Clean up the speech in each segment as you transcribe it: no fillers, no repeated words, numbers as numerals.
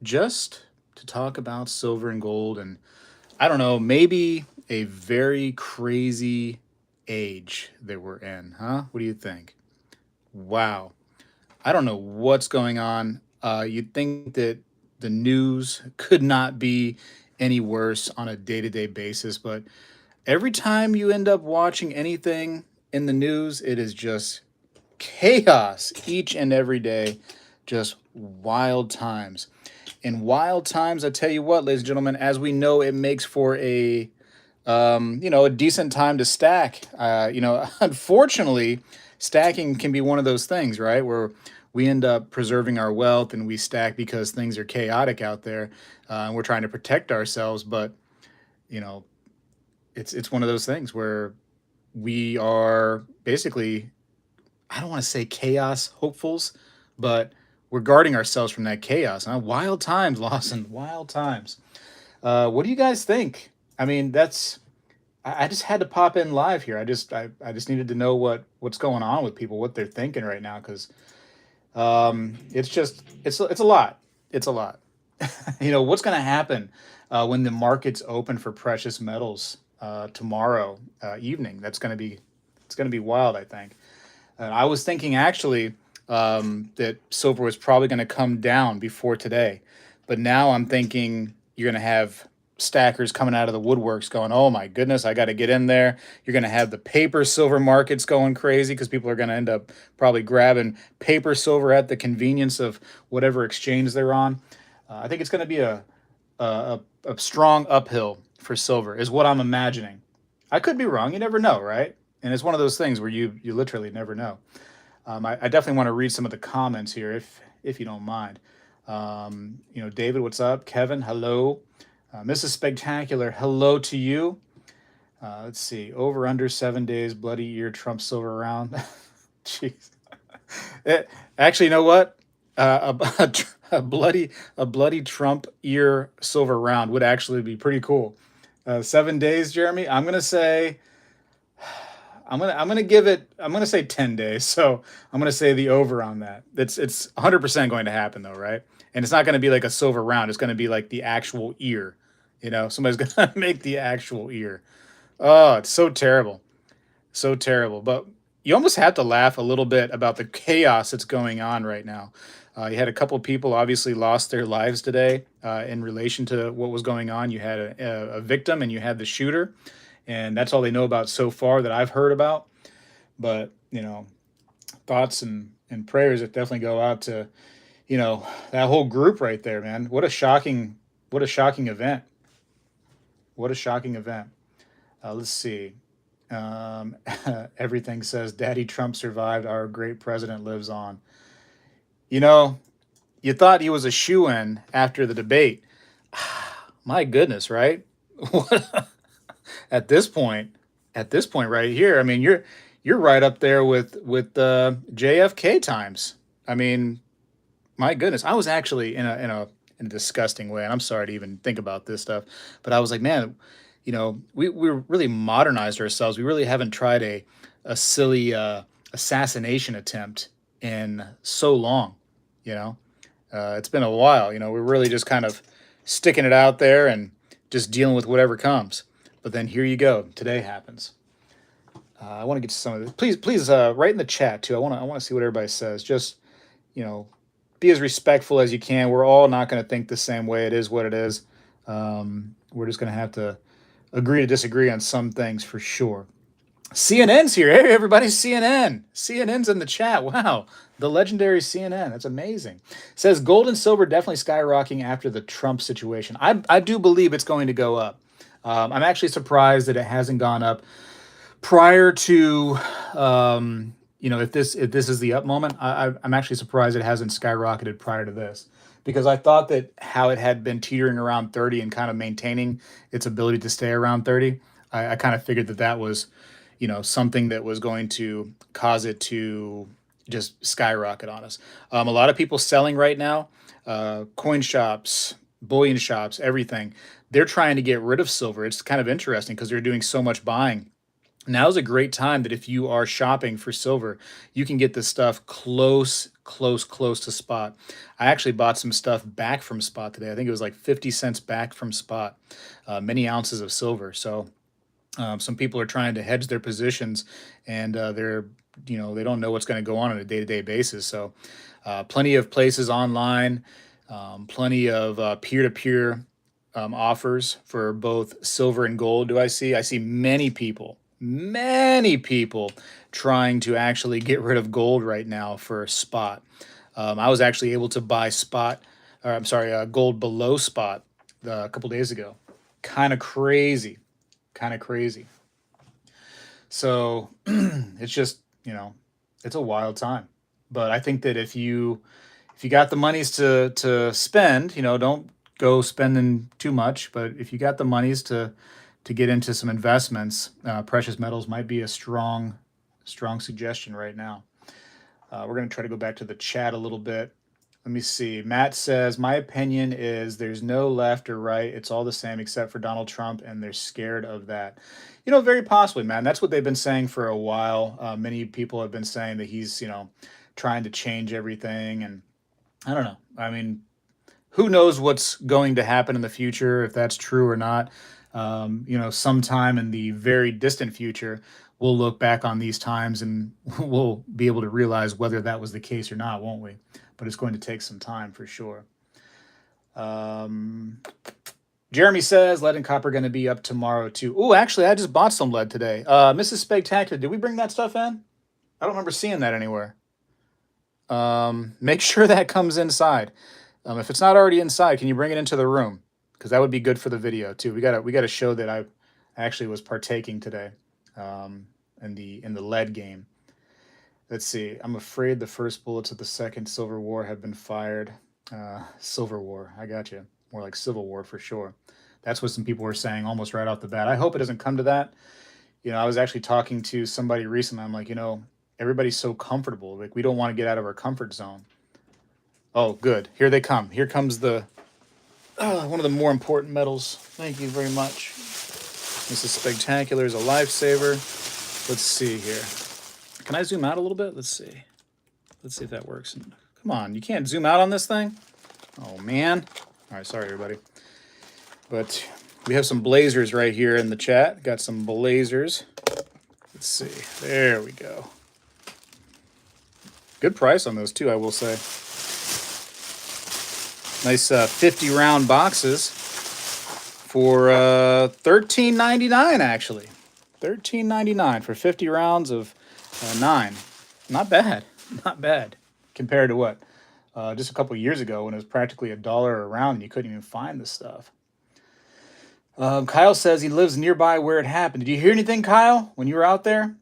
just to talk about silver and gold and I don't know, maybe a very crazy age that we're in, huh? What do you think? Wow. I don't know what's going on. You'd think that the news could not be any worse on a day to day basis, but every time you end up watching anything in the news, it is just chaos each and every day, just wild times. In wild times, I tell you what, ladies and gentlemen, as we know, it makes for a decent time to stack. Unfortunately, stacking can be one of those things, right, where we end up preserving our wealth and we stack because things are chaotic out there, and we're trying to protect ourselves. But you know, it's one of those things where we are basically, I don't want to say chaos hopefuls, but we're guarding ourselves from that chaos. Huh? Wild times, Lawson. Wild times. What do you guys think? I mean, I just had to pop in live here. I just needed to know what's going on with people, what they're thinking right now, because it's a lot. It's a lot. What's going to happen when the markets open for precious metals tomorrow evening? It's going to be wild. I think. I was thinking actually that silver was probably going to come down before today, but now I'm thinking you're going to have stackers coming out of the woodworks going, "Oh my goodness, I got to get in there." You're going to have the paper silver markets going crazy because people are going to end up probably grabbing paper silver at the convenience of whatever exchange they're on. I think it's going to be a strong uphill for silver, is what I'm imagining. I could be wrong. You never know, right? And it's one of those things where you literally never know. I definitely want to read some of the comments here, if you don't mind. David, what's up? Kevin, hello. Mrs. Spectacular, hello to you. Let's see. Over under 7 days, bloody ear, Trump silver round. Jeez. Actually, you know what? A bloody Trump ear silver round would actually be pretty cool. 7 days, Jeremy. I'm gonna say 10 days. So I'm gonna say the over on that. It's 100% going to happen though, right? And it's not going to be like a silver round. It's going to be like the actual ear. Somebody's gonna make the actual ear. Oh, it's so terrible, so terrible. But you almost have to laugh a little bit about the chaos that's going on right now. You had a couple of people obviously lost their lives today in relation to what was going on. You had a victim and you had the shooter, and that's all they know about so far that I've heard about. But thoughts and prayers that definitely go out to that whole group right there, man. What a shocking event. What a shocking event. Let's see. Um, Everything says Daddy Trump survived. Our great president lives on. You know, you thought he was a shoe in after the debate. My goodness, right? at this point, at this point right here, I mean, you're right up there with JFK times. I mean, my goodness, I was actually in a disgusting way, and I'm sorry to even think about this stuff, but I was like, man, we really modernized ourselves. We really haven't tried a silly assassination attempt in so long. You know, it's been a while. We're really just kind of sticking it out there and just dealing with whatever comes. But then here you go. Today happens. I want to get to some of this. Please, write in the chat too. I want to see what everybody says. Just you know, be as respectful as you can. We're all not going to think the same way. It is what it is. We're just going to have to agree to disagree on some things for sure. CNN's here. Hey, everybody, CNN. CNN's in the chat. Wow. The legendary CNN. That's amazing. Says gold and silver definitely skyrocketing after the Trump situation. I do believe it's going to go up. I'm actually surprised that it hasn't gone up prior to if this is the up moment. I'm actually surprised it hasn't skyrocketed prior to this, because I thought that how it had been teetering around 30 and kind of maintaining its ability to stay around 30. I kind of figured that was something that was going to cause it to just skyrocket on us. A lot of people selling right now, coin shops, bullion shops, everything. They're trying to get rid of silver. It's kind of interesting because they're doing so much buying Now's a great time that if you are shopping for silver, you can get this stuff close to spot. I actually bought some stuff back from spot today. I think it was like 50 cents back from spot, many ounces of silver. So some people are trying to hedge their positions, and they don't know what's going to go on a day-to-day basis. So plenty of places online, plenty of peer-to-peer offers for both silver and gold. I see many people trying to actually get rid of gold right now for spot. I was actually able to buy gold below spot a couple days ago. Kind of crazy, kind of crazy. So it's just, it's a wild time. But I think that if you got the monies to spend, don't go spending too much. But if you got the monies to get into some investments, precious metals might be a strong suggestion right now. We're going to try to go back to the chat a little bit. Let me see. Matt says, my opinion is there's no left or right. It's all the same except for Donald Trump, and they're scared of that. Very possibly, man. That's what they've been saying for a while. Many people have been saying that he's, trying to change everything. And I don't know. I mean, who knows what's going to happen in the future, if that's true or not. Sometime in the very distant future, we'll look back on these times and we'll be able to realize whether that was the case or not, won't we? But it's going to take some time for sure. Jeremy says lead and copper going to be up tomorrow too. Oh, actually, I just bought some lead today. Mrs. SpegTacular, did we bring that stuff in? I don't remember seeing that anywhere. Make sure that comes inside. If it's not already inside, can you bring it into the room? Because that would be good for the video too. We got to show that I actually was partaking today in the lead game. Let's see. I'm afraid the first bullets of the second Civil War have been fired. Civil War. I got you. More like Civil War for sure. That's what some people were saying almost right off the bat. I hope it doesn't come to that. I was actually talking to somebody recently. I'm like, everybody's so comfortable. Like, we don't want to get out of our comfort zone. Oh, good. Here they come. Here comes one of the more important metals. Thank you very much. This is SpegTacular, is a lifesaver. Let's see here. Can I zoom out a little bit? Let's see. Let's see if that works. Come on, you can't zoom out on this thing? Oh, man. All right, sorry, everybody. But we have some blazers right here in the chat. Got some blazers. Let's see. There we go. Good price on those, too, I will say. Nice 50-round boxes for $13.99, actually. $13.99 for 50 rounds of 9. Not bad. Not bad. Compared to what? Just a couple years ago when it was practically $1 a round and you couldn't even find this stuff. Kyle says he lives nearby where it happened. Did you hear anything, Kyle, when you were out there?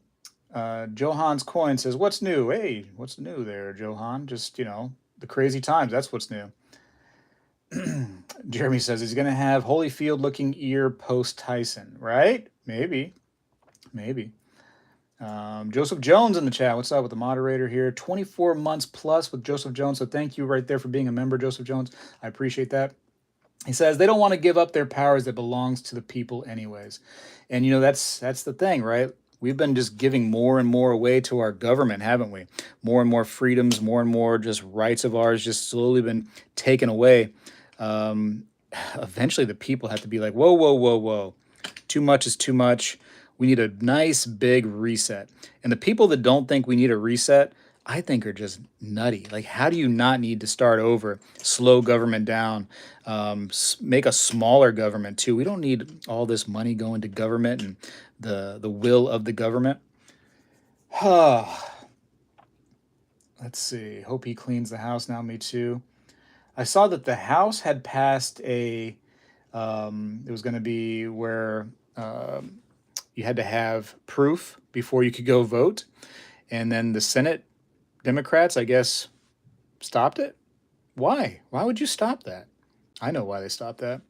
Johan's Coin says, what's new? Hey, what's new there, Johan? Just, the crazy times. That's what's new. Jeremy says he's going to have Holyfield-looking ear post-Tyson, right? Maybe. Joseph Jones in the chat. What's up with the moderator here? 24 months plus with Joseph Jones. So thank you right there for being a member, Joseph Jones. I appreciate that. He says they don't want to give up their powers that belongs to the people anyways. And, that's the thing, right? We've been just giving more and more away to our government, haven't we? More and more freedoms, more and more just rights of ours just slowly been taken away. Eventually the people have to be like, whoa. Too much is too much. We need a nice big reset. And the people that don't think we need a reset, I think are just nutty. Like, how do you not need to start over, slow government down, make a smaller government too? We don't need all this money going to government and the will of the government. Let's see. Hope he cleans the house now. Me too. I saw that the House had passed it was going to be where you had to have proof before you could go vote. And then the Senate Democrats, I guess, stopped it. Why? Why would you stop that? I know why they stopped that.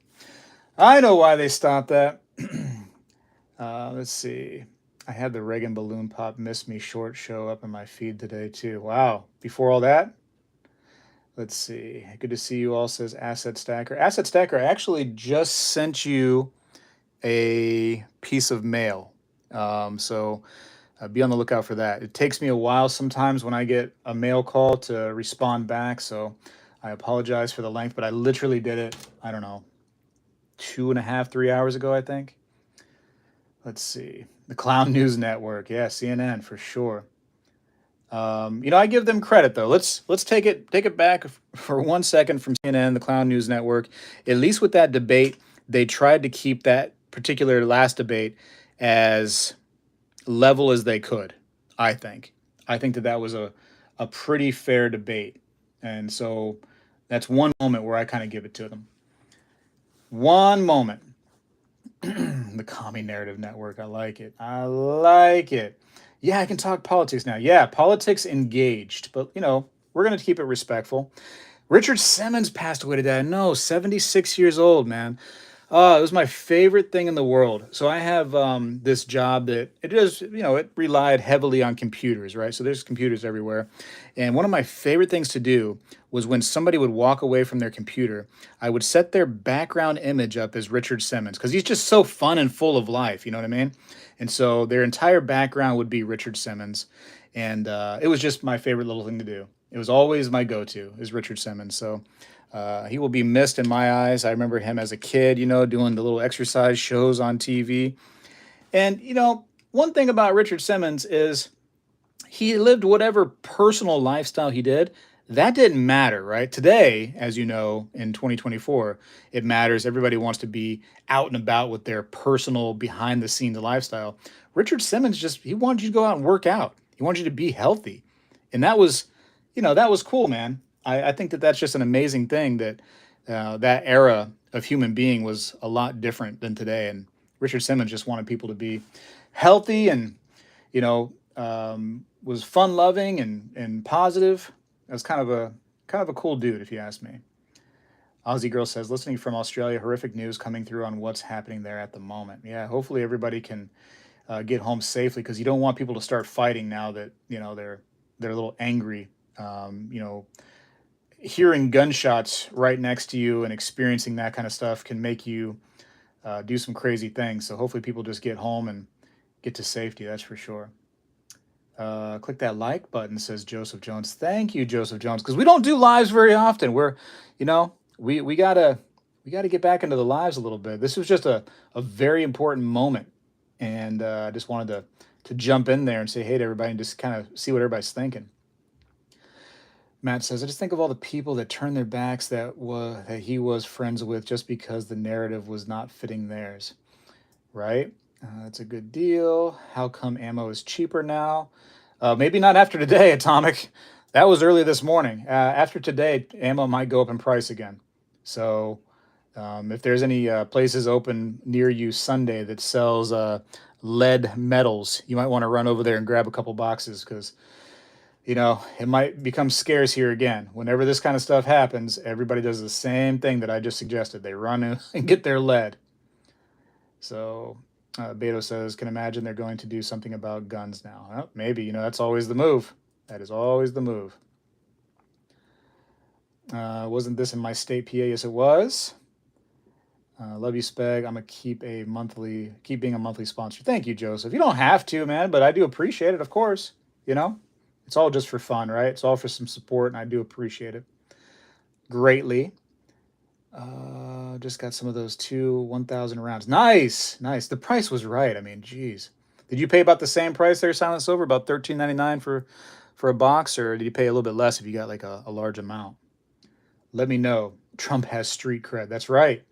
Let's see. I had the Reagan balloon pop miss me short show up in my feed today too. Wow. Before all that? Let's see. Good to see you all, says Asset Stacker. Asset Stacker, I actually just sent you a piece of mail. So be on the lookout for that. It takes me a while sometimes when I get a mail call to respond back. So I apologize for the length, but I literally did it, I don't know, 2.5, 3 hours ago, I think. Let's see. The Clown News Network. Yeah, CNN for sure. I give them credit though. Let's take it back for 1 second from CNN, the Clown News Network. At least with that debate, they tried to keep that particular last debate as level as they could. I think. I think that was a pretty fair debate, and so that's one moment where I kind of give it to them. One moment. The Commie Narrative Network. I like it. I like it. Yeah, I can talk politics now. Yeah, politics engaged, but we're gonna keep it respectful. Richard Simmons passed away today. No, 76 years old, man. It was my favorite thing in the world. So I have this job that it is, it relied heavily on computers, right? So there's computers everywhere. And one of my favorite things to do was when somebody would walk away from their computer, I would set their background image up as Richard Simmons because he's just so fun and full of life. You know what I mean? And so their entire background would be Richard Simmons. And it was just my favorite little thing to do. It was always my go-to is Richard Simmons. So he will be missed in my eyes. I remember him as a kid, doing the little exercise shows on TV. And, one thing about Richard Simmons is he lived whatever personal lifestyle he did. That didn't matter, right? Today, as you know, in 2024, it matters. Everybody wants to be out and about with their personal behind the scenes lifestyle. Richard Simmons he wanted you to go out and work out. He wanted you to be healthy. And that was cool, man. I think that's just an amazing thing that that era of human being was a lot different than today. And Richard Simmons just wanted people to be healthy and, was fun loving and positive. That was kind of a cool dude, if you ask me. Aussie Girl says, listening from Australia, horrific news coming through on what's happening there at the moment. Yeah, hopefully everybody can get home safely because you don't want people to start fighting now that they're a little angry. Hearing gunshots right next to you and experiencing that kind of stuff can make you do some crazy things. So hopefully people just get home and get to safety. That's for sure. Click that like button, says Joseph Jones. Thank you, Joseph Jones, because we don't do lives very often. We gotta get back into the lives a little bit. This was just a very important moment, and I just wanted to jump in there and say hey to everybody and just kind of see what everybody's thinking. Matt says, I just think of all the people that turned their backs that he was friends with just because the narrative was not fitting theirs. Right? That's a good deal. How come ammo is cheaper now? Maybe not after today, Atomic. That was early this morning. After today, ammo might go up in price again. So if there's any places open near you Sunday that sells lead metals, you might want to run over there and grab a couple boxes because it might become scarce here again. Whenever this kind of stuff happens, everybody does the same thing that I just suggested. They run and get their lead. So Beto says, can imagine they're going to do something about guns now. Well, maybe, that's always the move. That is always the move. Wasn't this in my state, PA? Yes, it was. Love you, Speg. I'm going to keep being a monthly sponsor. Thank you, Joseph. You don't have to, man, but I do appreciate it, of course. It's all just for fun, right? It's all for some support, and I do appreciate it greatly. Just got some of those 1,000 rounds. Nice. The price was right. I mean, geez. Did you pay about the same price there, Silent Silver, about $13.99 for a box, or did you pay a little bit less if you got like a large amount? Let me know. Trump has street cred. That's right.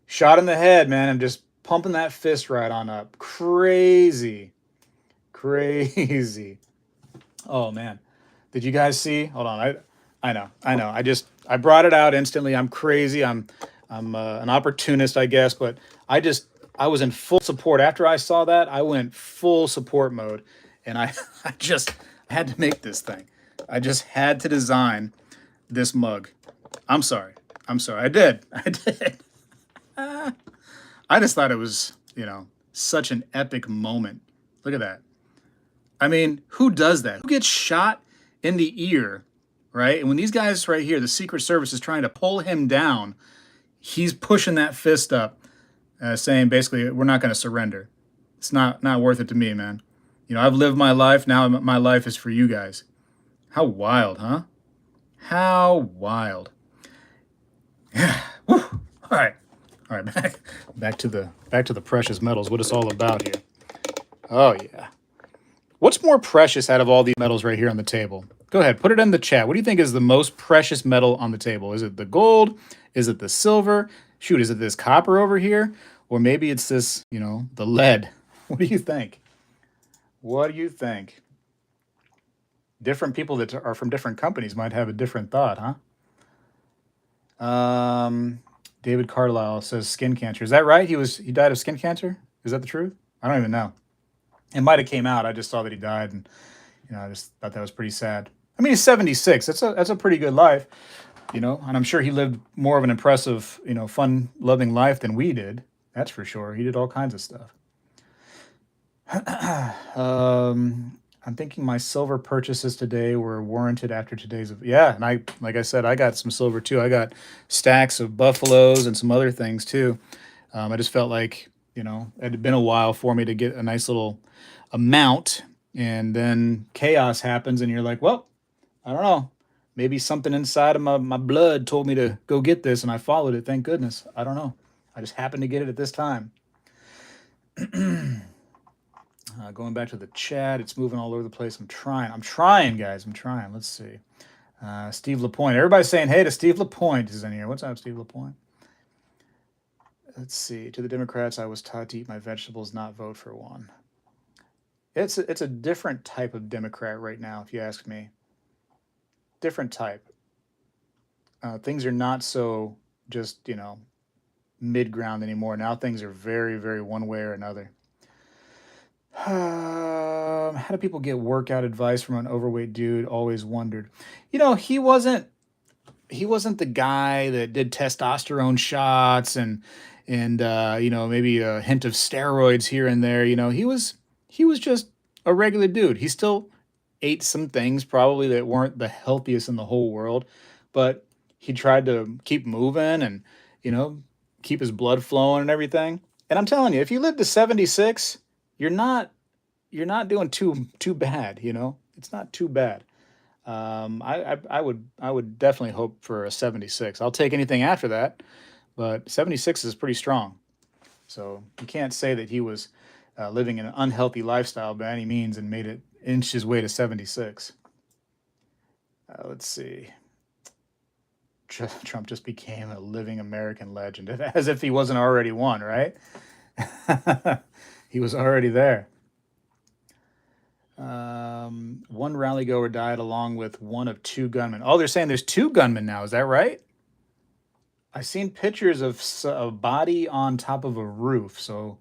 Shot in the head, man. I'm just pumping that fist right on up. Crazy. Oh, man. Did you guys see? Hold on. I know. I brought it out instantly. I'm crazy. I'm an opportunist, I guess, but I was in full support. After I saw that, I went full support mode, and I just had to make this thing. I just had to design this mug. I'm sorry. I did. I just thought it was, such an epic moment. Look at that. I mean, who does that? Who gets shot in the ear, right? And when these guys right here, the Secret Service is trying to pull him down, he's pushing that fist up, saying basically, we're not going to surrender. It's not worth it to me, man. I've lived my life. Now my life is for you guys. How wild, huh? How wild. Yeah. Woo. All right. All right. Back to the precious metals. What it's all about here. Oh yeah. What's more precious out of all these metals right here on the table? Go ahead, put it in the chat. What do you think is the most precious metal on the table? Is it the gold? Is it the silver? Shoot, is it this copper over here? Or maybe it's this, the lead. What do you think? What do you think? Different people that are from different companies might have a different thought, huh? David Carlisle says skin cancer. Is that right? He died of skin cancer? Is that the truth? I don't even know. It might have came out. I just saw that he died, and I just thought that was pretty sad. I mean, he's 76. That's a pretty good life, and I'm sure he lived more of an impressive, fun-loving life than we did. That's for sure. He did all kinds of stuff. I'm thinking my silver purchases today were warranted after today's. Yeah, and like I said, I got some silver too. I got stacks of buffaloes and some other things too. I just felt like, it had been a while for me to get a nice little amount, and then chaos happens and you're like, well, I don't know, maybe something inside of my blood told me to go get this, and I followed it. Thank goodness. I don't know, I just happened to get it at this time. Going back to the chat, it's moving all over the place. I'm trying, guys. I'm trying. Let's see. Steve Lapointe. Everybody's saying hey to Steve Lapointe is in here. What's up, Steve Lapointe? Let's see. To the Democrats, I was taught to eat my vegetables, not vote for one. It's a different type of Democrat right now, if you ask me. Different type. Things are not so just, mid-ground anymore. Now things are very, very one way or another. How do people get workout advice from an overweight dude? Always wondered. He wasn't the guy that did testosterone shots and maybe a hint of steroids here and there. He was just a regular dude. He still ate some things probably that weren't the healthiest in the whole world, but he tried to keep moving and keep his blood flowing and everything. And I'm telling you, if you live to 76, you're not doing too bad. It's not too bad. I would definitely hope for a 76. I'll take anything after that, but 76 is pretty strong. So you can't say that he was living an unhealthy lifestyle by any means and made it inch his way to 76. Let's see. Trump just became a living American legend, as if he wasn't already one, right? He was already there. One rally goer died along with one of two gunmen. Oh, they're saying there's two gunmen now. Is that right? I've seen pictures of a body on top of a roof, so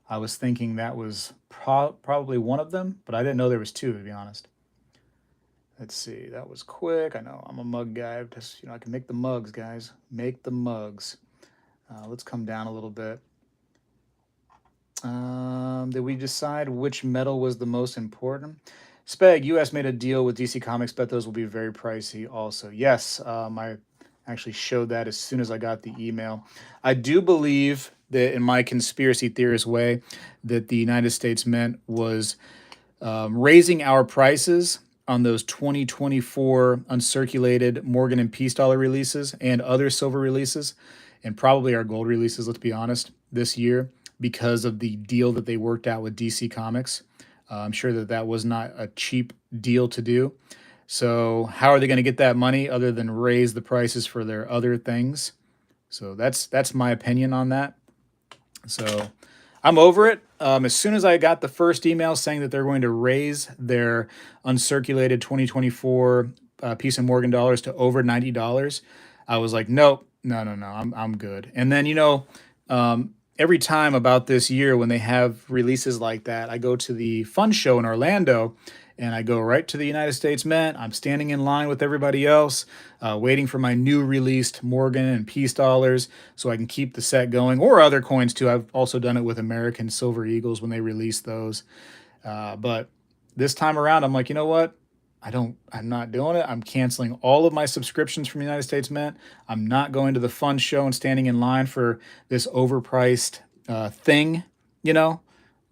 I was thinking that was probably one of them, but I didn't know there was two, to be honest. Let's see. That was quick. I know I'm a mug guy. Just, I can make the mugs, guys. Make the mugs. Let's come down a little bit. Did we decide which metal was the most important? Speg, US made a deal with DC Comics, bet those will be very pricey also. Yes, I actually showed that as soon as I got the email. I do believe that, in my conspiracy theorist way, that the United States Mint was raising our prices on those 2024 uncirculated Morgan and Peace dollar releases and other silver releases, and probably our gold releases, let's be honest, this year, because of the deal that they worked out with DC Comics. I'm sure that was not a cheap deal to do. So how are they going to get that money other than raise the prices for their other things? So that's my opinion on that. So I'm over it. As soon as I got the first email saying that they're going to raise their uncirculated 2024 Peace and Morgan dollars to over $90, I was like, nope, no, I'm good. And then, every time about this year when they have releases like that, I go to the fun show in Orlando and I go right to the United States Mint. I'm standing in line with everybody else, waiting for my new released Morgan and Peace dollars so I can keep the set going, or other coins too. I've also done it with American Silver Eagles when they release those. But this time around, I'm like, you know what? I'm not doing it. I'm canceling all of my subscriptions from the United States Mint. I'm not going to the fun show and standing in line for this overpriced thing,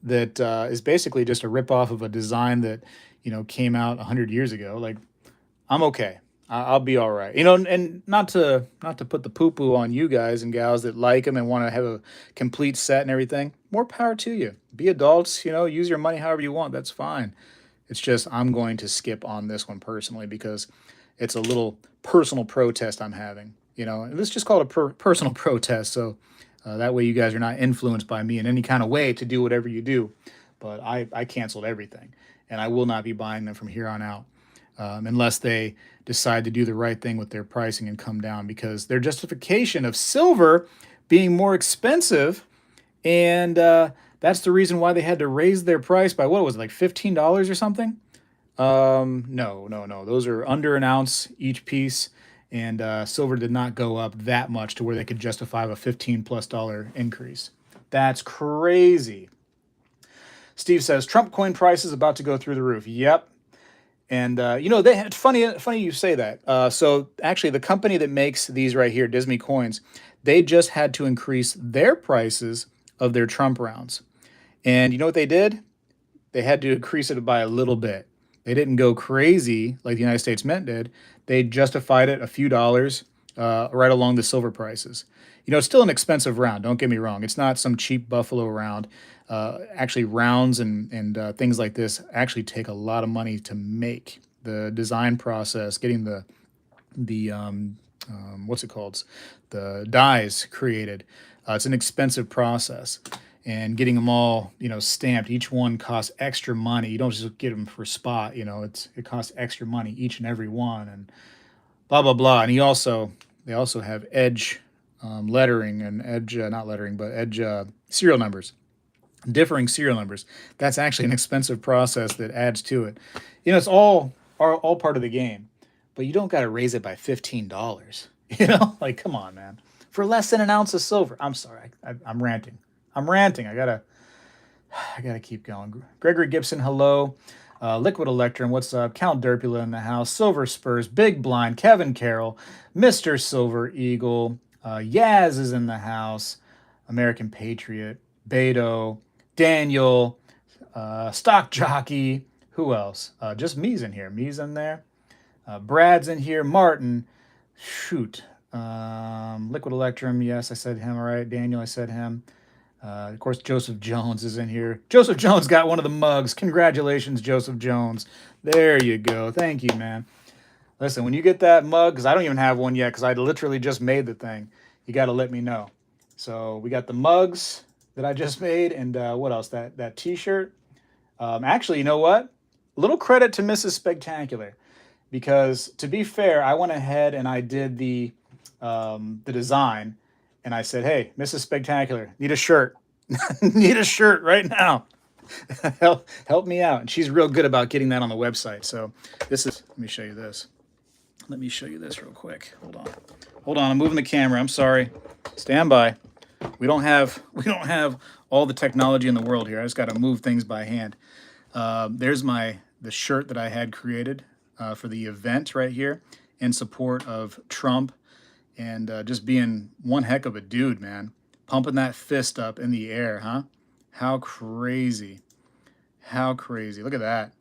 that is basically just a ripoff of a design that, came out 100 years ago. Like, I'm okay. I'll be all right. And not to put the poo poo on you guys and gals that like them and want to have a complete set and everything. More power to you. Be adults. Use your money however you want. That's fine. It's just I'm going to skip on this one personally because it's a little personal protest I'm having. And let's just call it a personal protest. So that way you guys are not influenced by me in any kind of way to do whatever you do. But I canceled everything, and I will not be buying them from here on out unless they decide to do the right thing with their pricing and come down, because their justification of silver being more expensive, and that's the reason why they had to raise their price by, what was it, like $15 or something? No, no, no. Those are under an ounce each piece, and silver did not go up that much to where they could justify a $15+ increase. That's crazy. Steve says Trump coin price is about to go through the roof. Yep. And it's funny you say that. So actually, the company that makes these right here, Disney Coins, they just had to increase their prices of their Trump rounds. And you know what they did? They had to increase it by a little bit. They didn't go crazy like the United States Mint did. They justified it a few dollars right along the silver prices. It's still an expensive round. Don't get me wrong. It's not some cheap Buffalo round. Actually, rounds and things like this actually take a lot of money to make. The design process, getting the what's it called? The dies created. It's an expensive process, and getting them all stamped. Each one costs extra money. You don't just get them for spot. It costs extra money each and every one, and blah blah blah. And they also have edge lettering and edge not lettering but edge serial numbers, differing serial numbers. That's actually an expensive process that adds to it. It's all part of the game, but you don't got to raise it by $15. Like, come on, man, for less than an ounce of silver. I'm sorry, I'm ranting. I gotta keep going. Gregory Gibson, hello. Liquid Electrum, what's up? Count Derpula in the house. Silver Spurs, Big Blind, Kevin Carroll, Mr. Silver Eagle, Yaz is in the house. American Patriot, Beto, Daniel, Stock Jockey. Who else? Just me's in here. Me's in there. Brad's in here. Martin. Shoot. Liquid Electrum. Yes, I said him. All right. Daniel, I said him. Of course, Joseph Jones is in here. Joseph Jones got one of the mugs. Congratulations, Joseph Jones. There you go. Thank you, man. Listen, when you get that mug, because I don't even have one yet, because I literally just made the thing, you got to let me know. So we got the mugs that I just made, and what else? That T-shirt. Actually, you know what? A little credit to Mrs. SpegTacular, because to be fair, I went ahead and I did the design, and I said, "Hey, Mrs. SpegTacular, need a shirt, need a shirt right now. help me out." And she's real good about getting that on the website. So this is. Let me show you this. Let me show you this real quick. Hold on. I'm moving the camera. I'm sorry. Stand by. We don't have all the technology in the world here. I just got to move things by hand. There's the shirt that I had created for the event right here in support of Trump, and just being one heck of a dude, man. Pumping that fist up in the air, huh? How crazy. How crazy. Look at that.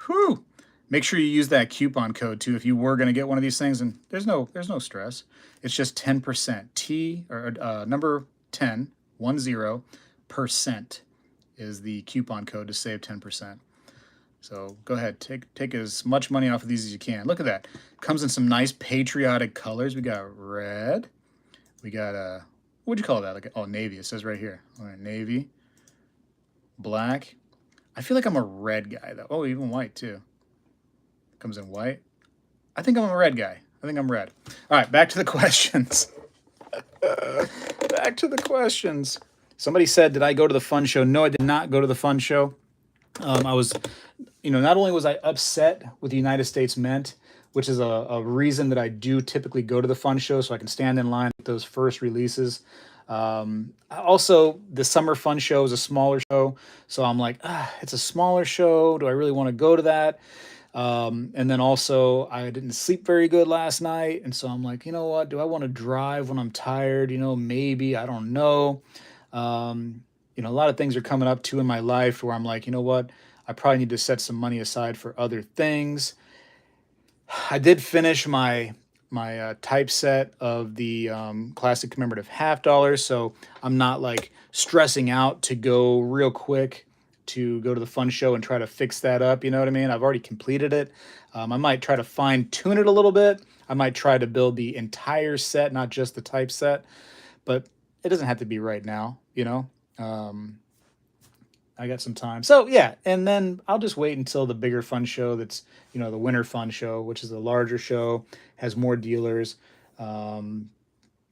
Whew. Make sure you use that coupon code too if you were going to get one of these things, and there's no stress. It's just 10%. Number 10, 10% is the coupon code to save 10%. So go ahead, take as much money off of these as you can. Look at that. Comes in some nice patriotic colors. We got red. We got what'd you call that? Like, oh, navy. It says right here. All right, navy, black. I feel like I'm a red guy though. Oh, even white too. Comes in white. I think I'm a red guy. I think I'm red. All right, back to the questions. Back to the questions. Somebody said, did I go to the fun show? No, I did not go to the fun show. I was, not only was I upset with the United States Mint, which is a reason that I do typically go to the fun show so I can stand in line with those first releases. Also, the summer fun show is a smaller show. So I'm like, it's a smaller show. Do I really want to go to that? And then also I didn't sleep very good last night. And so I'm like, you know what? Do I want to drive when I'm tired? Maybe, I don't know. you know, a lot of things are coming up too in my life where I'm like, you know what, I probably need to set some money aside for other things. I did finish my typeset of the classic commemorative half dollars, so I'm not like stressing out to go real quick to go to the fun show and try to fix that up. You know what I mean? I've already completed it. I might try to fine tune it a little bit. I might try to build the entire set, not just the typeset, but it doesn't have to be right now. You know. I got some time. So yeah, and then I'll just wait until the bigger fun show that's, you know, the winter fun show, which is a larger show, has more dealers. Um,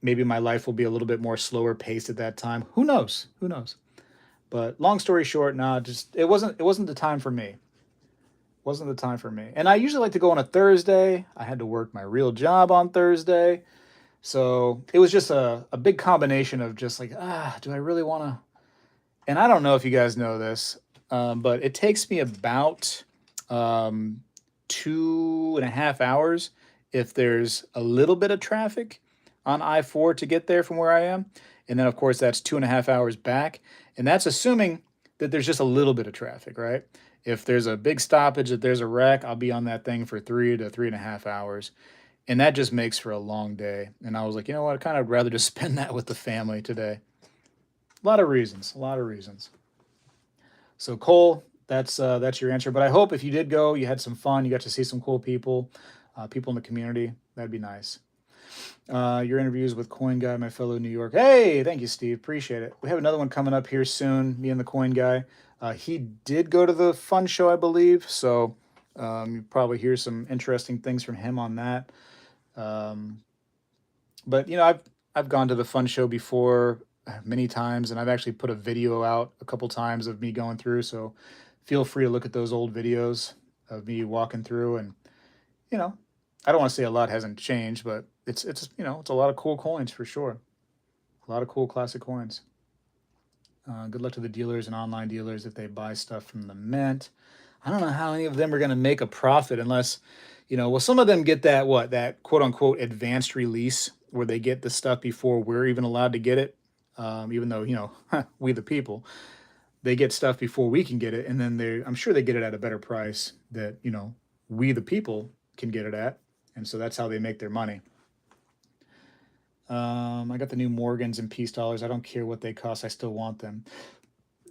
Maybe my life will be a little bit more slower paced at that time. Who knows? Who knows? But long story short, nah, just it wasn't the time for me. Wasn't the time for me. And I usually like to go on a Thursday. I had to work my real job on Thursday. So it was just a big combination of just like, do I really want to? And I don't know if you guys know this, but it takes me about 2.5 hours if there's a little bit of traffic on I-4 to get there from where I am. And then, of course, that's 2.5 hours back. And that's assuming that there's just a little bit of traffic, right? If there's a big stoppage, if there's a wreck, I'll be on that thing for 3 to 3.5 hours. And that just makes for a long day. And I was like, you know what? I'd kind of rather just spend that with the family today. A lot of reasons, a lot of reasons. So Cole, that's your answer. But I hope if you did go, you had some fun. You got to see some cool people, people in the community. That'd be nice. Your interviews with Coin Guy, my fellow New York. Hey, thank you, Steve. Appreciate it. We have another one coming up here soon. Me and the Coin Guy. He did go to the fun show, I believe. So you probably hear some interesting things from him on that. But you know, I've gone to the fun show before many times, and I've actually put a video out a couple times of me going through. So feel free to look at those old videos of me walking through. And you know, I don't want to say a lot hasn't changed, but it's you know, it's a lot of cool coins for sure. A lot of cool classic coins. Good luck to the dealers and online dealers if they buy stuff from the mint. I don't know how any of them are going to make a profit unless, you know, well, some of them get that quote unquote advanced release where they get the stuff before we're even allowed to get it. Even though, you know, we the people, they get stuff before we can get it. And then I'm sure they get it at a better price that, you know, we the people can get it at. And so that's how they make their money. I got the new Morgans and Peace dollars. I don't care what they cost. I still want them.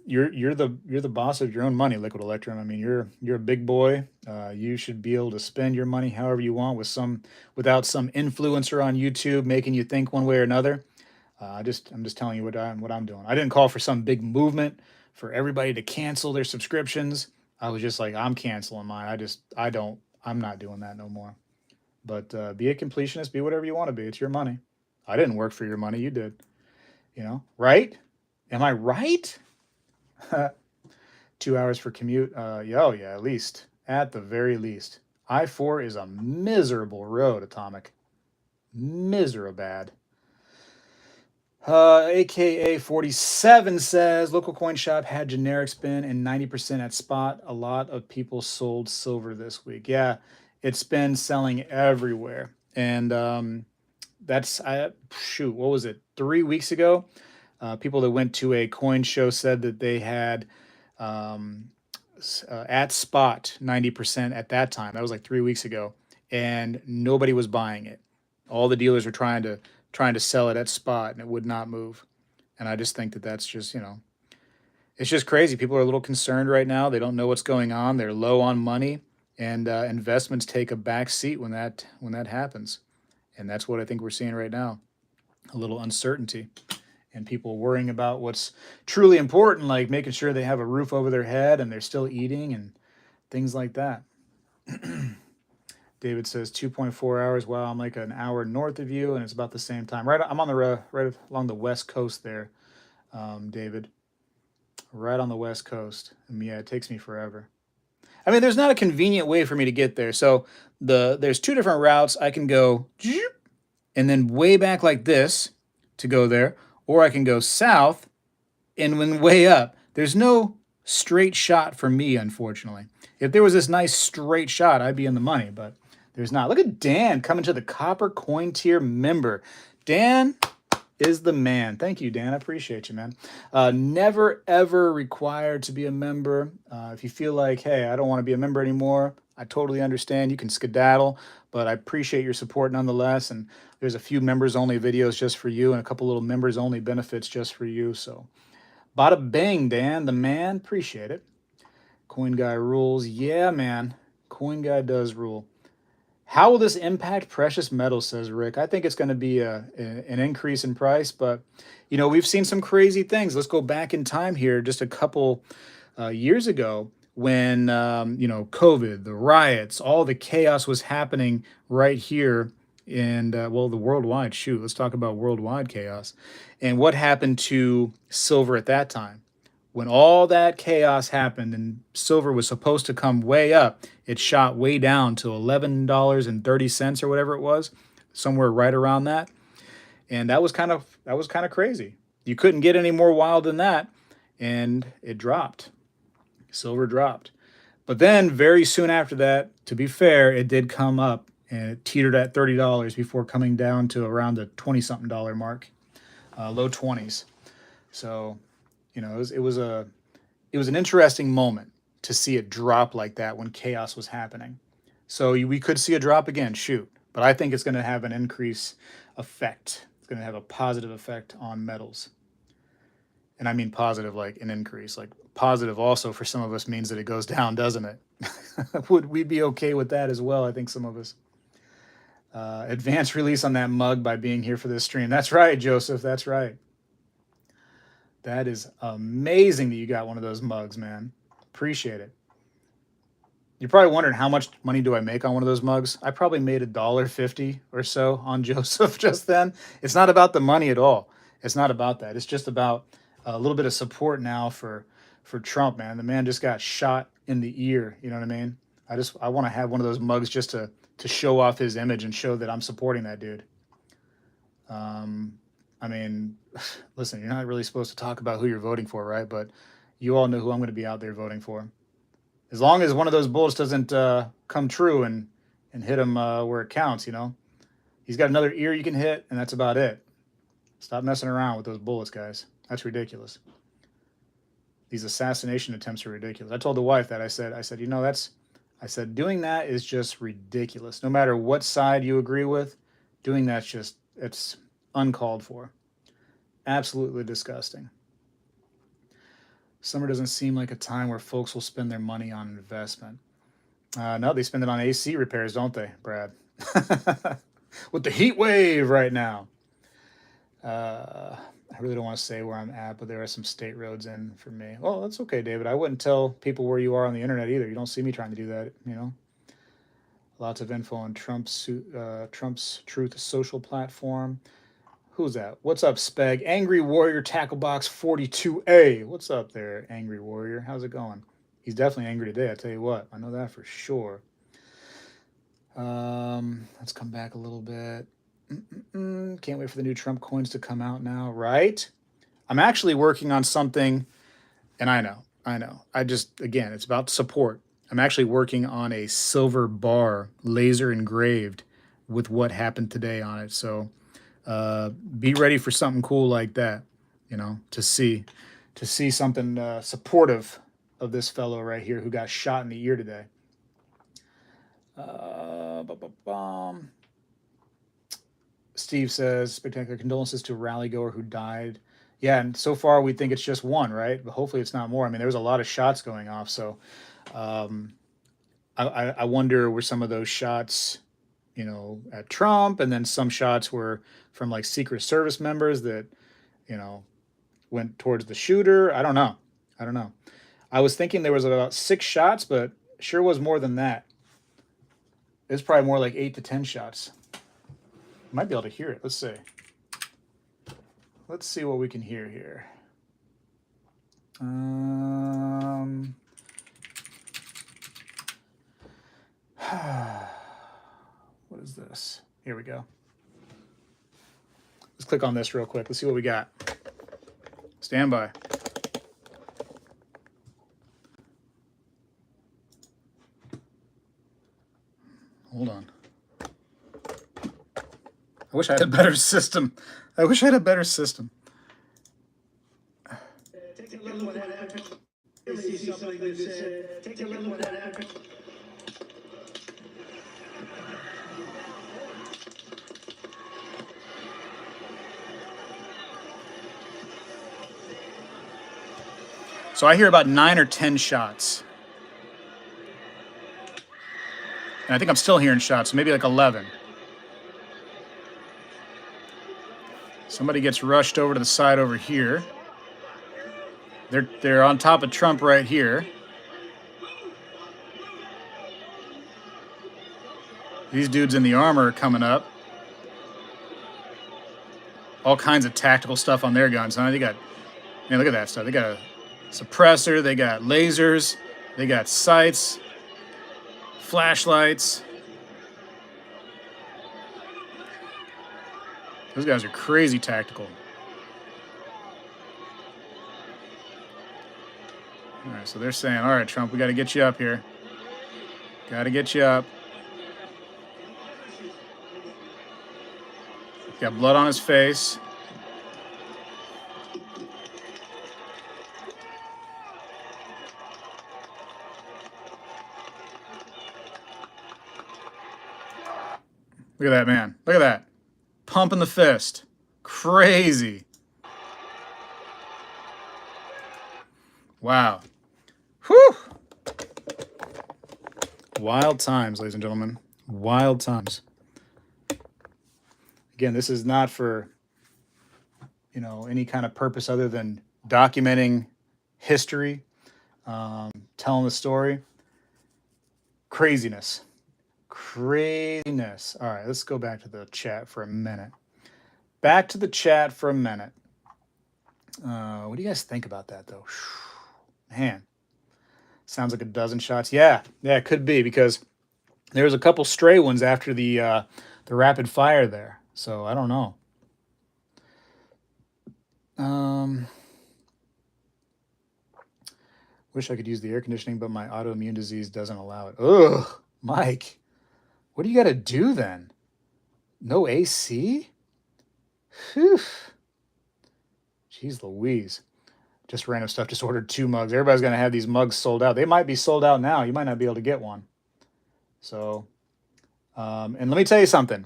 You're the boss of your own money, Liquid Electrum. I mean, you're a big boy. You should be able to spend your money however you want without some influencer on YouTube making you think one way or another. I'm just telling you what I'm doing. I didn't call for some big movement for everybody to cancel their subscriptions. I was just like, I'm canceling mine. I'm not doing that no more. But be a completionist, be whatever you want to be. It's your money. I didn't work for your money. You did. You know, right? Am I right? 2 hours for commute. Yeah, at least. At the very least. I-4 is a miserable road, Atomic. Miserable bad. AKA 47 says local coin shop had generic spin and 90% at spot. A lot of people sold silver this week. Yeah, it's been selling everywhere. And what was it? 3 weeks ago, people that went to a coin show said that they had at spot 90% at that time. That was like 3 weeks ago, and nobody was buying it. All the dealers were trying to sell it at spot, and it would not move. And I just think that that's just, you know, it's just crazy. People are a little concerned right now. They don't know what's going on. They're low on money, and investments take a back seat when that happens. And that's what I think we're seeing right now. A little uncertainty and people worrying about what's truly important, like making sure they have a roof over their head and they're still eating and things like that. David says 2.4 hours. Wow, I'm like an hour north of you, and it's about the same time. Right, I'm on the right along the west coast there, David. Right on the west coast. And yeah, it takes me forever. I mean, there's not a convenient way for me to get there. So there's two different routes. I can go and then way back like this to go there, or I can go south and then way up. There's no straight shot for me, unfortunately. If there was this nice straight shot, I'd be in the money, but there's not. Look at Dan coming to the Copper Coin Tier member. Dan, is the man. Thank you, Dan. I appreciate you, man. Never, ever required to be a member. If you feel like, hey, I don't want to be a member anymore, I totally understand. You can skedaddle, but I appreciate your support nonetheless. And there's a few members-only videos just for you and a couple little members-only benefits just for you. So bada bing, Dan, the man. Appreciate it. Coin Guy rules. Yeah, man. Coin Guy does rule. How will this impact precious metals, says Rick? I think it's going to be an increase in price, but, you know, we've seen some crazy things. Let's go back in time here just a couple years ago when, you know, COVID, the riots, all the chaos was happening right here. And, well, the worldwide, shoot, let's talk about worldwide chaos. And what happened to silver at that time? When all that chaos happened and silver was supposed to come way up, it shot way down to $11.30 or whatever it was, somewhere right around that. And that was kind of crazy. You couldn't get any more wild than that, and it dropped. Silver dropped. But then very soon after that, to be fair, it did come up and it teetered at $30 before coming down to around the 20-something dollar mark, low 20s. So, you know, it was an interesting moment to see it drop like that when chaos was happening. So we could see a drop again, shoot. But I think it's going to have an increase effect. It's going to have a positive effect on metals. And I mean positive like an increase. Like positive also for some of us means that it goes down, doesn't it? Would we be okay with that as well? I think some of us. Advance release on that mug by being here for this stream. That's right, Joseph. That's right. That is amazing that you got one of those mugs, man. Appreciate it. You're probably wondering how much money do I make on one of those mugs? I probably made $1.50 or so on Joseph just then. It's not about the money at all. It's not about that. It's just about a little bit of support now for Trump, man. The man just got shot in the ear. You know what I mean? I want to have one of those mugs just to show off his image and show that I'm supporting that dude. I mean, listen, you're not really supposed to talk about who you're voting for, right? But you all know who I'm going to be out there voting for. As long as one of those bullets doesn't come true and hit him where it counts, you know. He's got another ear you can hit, and that's about it. Stop messing around with those bullets, guys. That's ridiculous. These assassination attempts are ridiculous. I told the wife that. I said, you know, doing that is just ridiculous. No matter what side you agree with, doing that's just, it's uncalled for. Absolutely disgusting. Summer doesn't seem like a time where folks will spend their money on investment. No, they spend it on AC repairs, don't they, Brad? With the heat wave right now. I really don't want to say where I'm at, but there are some state roads in for me. Well, that's okay, David. I wouldn't tell people where you are on the internet either. You don't see me trying to do that, you know. Lots of info on Trump's Truth social platform. Who's that? What's up, Speg? Angry Warrior Tacklebox 42A. What's up there, Angry Warrior? How's it going? He's definitely angry today, I tell you what. I know that for sure. Let's come back a little bit. Can't wait for the new Trump coins to come out now, right? I'm actually working on something, and I know. Again, it's about support. I'm actually working on a silver bar, laser engraved, with what happened today on it. So be ready for something cool like that, you know, to see something supportive of this fellow right here who got shot in the ear today. Steve says, spectacular condolences to a rally goer who died. Yeah, and so far we think it's just one, right? But hopefully it's not more. I mean, there was a lot of shots going off, so I wonder were some of those shots, you know, at Trump, and then some shots were from like Secret Service members that, you know, went towards the shooter. I don't know. I was thinking there was about 6 shots, but sure was more than that. It was probably more like 8 to 10 shots. Might be able to hear it. Let's see. Let's see what we can hear here. What is this? Here we go. Let's click on this real quick. Let's see what we got. Stand by. Hold on. wish I had a better system. I wish I had a better system. So I hear about 9 or 10 shots. And I think I'm still hearing shots, so maybe like 11. Somebody gets rushed over to the side over here. They're on top of Trump right here. These dudes in the armor are coming up. All kinds of tactical stuff on their guns. Huh? They got, man, look at that stuff. They got a suppressor. They got lasers. They got sights, flashlights. Those guys are crazy tactical. All right, so they're saying, all right, Trump, we got to get you up here. Got to get you up. Got blood on his face. Look at that, man. Look at that. Pumping the fist. Crazy. Wow. Whew. Wild times, ladies and gentlemen. Wild times. Again, this is not for, any kind of purpose other than documenting history, telling the story. Craziness. Craziness. All right, let's go back to the chat for a minute. Back to the chat for a minute. What do you guys think about that, though? Man, sounds like a dozen shots. Yeah, it could be, because there was a couple stray ones after the rapid fire there. So I don't know. Wish I could use the air conditioning, but my autoimmune disease doesn't allow it. Ugh, Mike, what do you got to do then? No AC? Whew. Jeez Louise. Just random stuff. Just ordered 2 mugs. Everybody's going to have these mugs sold out. They might be sold out now. You might not be able to get one. So, and let me tell you something.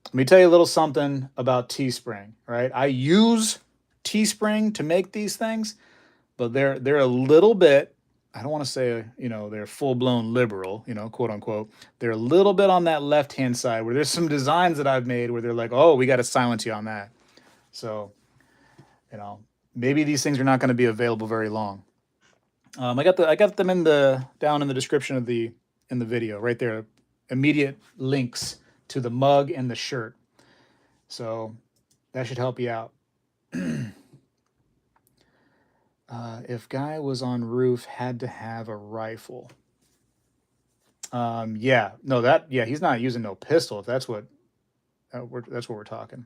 Let me tell you a little something about Teespring, right? I use Teespring to make these things, but they're a little bit, I don't want to say, they're full-blown liberal, quote unquote. They're a little bit on that left-hand side where there's some designs that I've made where they're like, oh, we got to silence you on that. So, maybe these things are not going to be available very long. I got them down in the description of in the video right there. Immediate links to the mug and the shirt. So that should help you out. If guy was on roof, had to have a rifle. Yeah, he's not using no pistol. If that's what we're talking.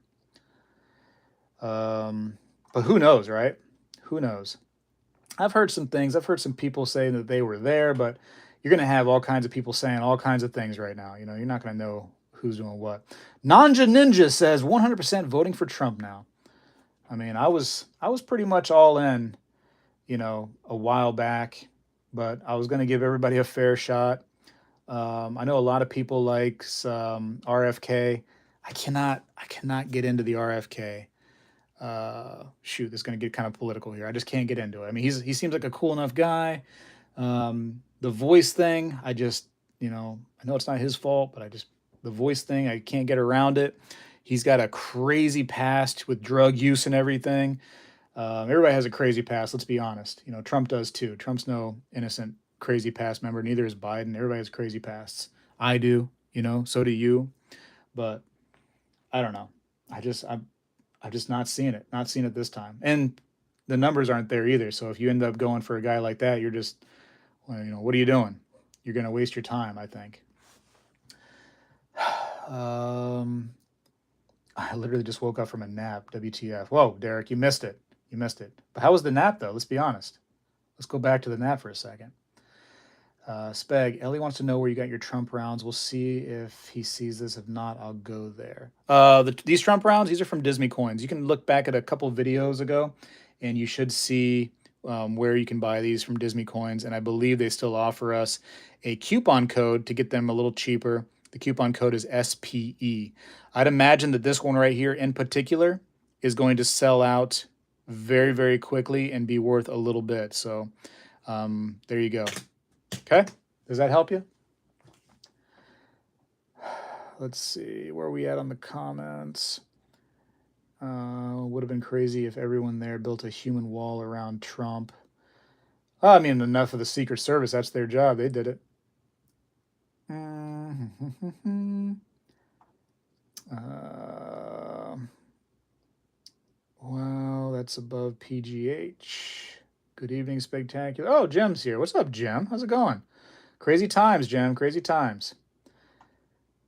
But who knows, right? Who knows? I've heard some things. I've heard some people saying that they were there, but you're going to have all kinds of people saying all kinds of things right now. You're not going to know who's doing what. Nanja Ninja says 100% voting for Trump now. I mean, I was pretty much all in, a while back, but I was going to give everybody a fair shot. I know a lot of people like RFK. I cannot get into the RFK. Shoot, this is going to get kind of political here. I just can't get into it. I mean, he seems like a cool enough guy. The voice thing, I just, I know it's not his fault, but the voice thing, I can't get around it. He's got a crazy past with drug use and everything. Everybody has a crazy past, let's be honest. Trump does too. Trump's no innocent crazy past member. Neither is Biden. Everybody has crazy pasts. I do, so do you. But I don't know. I'm just not seeing it. Not seeing it this time. And the numbers aren't there either. So if you end up going for a guy like that, you're just, what are you doing? You're going to waste your time, I think. I literally just woke up from a nap. WTF. Whoa, Derek, you missed it. But how was the nap, though? Let's be honest. Let's go back to the nap for a second. Speg, Ellie wants to know where you got your Trump rounds. We'll see if he sees this. If not, I'll go there. These Trump rounds, these are from Disney Coins. You can look back at a couple videos ago, and you should see where you can buy these from Disney Coins. And I believe they still offer us a coupon code to get them a little cheaper. The coupon code is SPE. I'd imagine that this one right here in particular is going to sell out very, very quickly and be worth a little bit. So there you go. Okay, does that help you? Let's see, where are we at on the comments? Would have been crazy if everyone there built a human wall around Trump. I mean, enough of the Secret Service. That's their job. They did it. Well, that's above PGH. Good evening, SpegTacular. Oh, Jim's here. What's up, Jim? How's it going? Crazy times, Jim. Crazy times.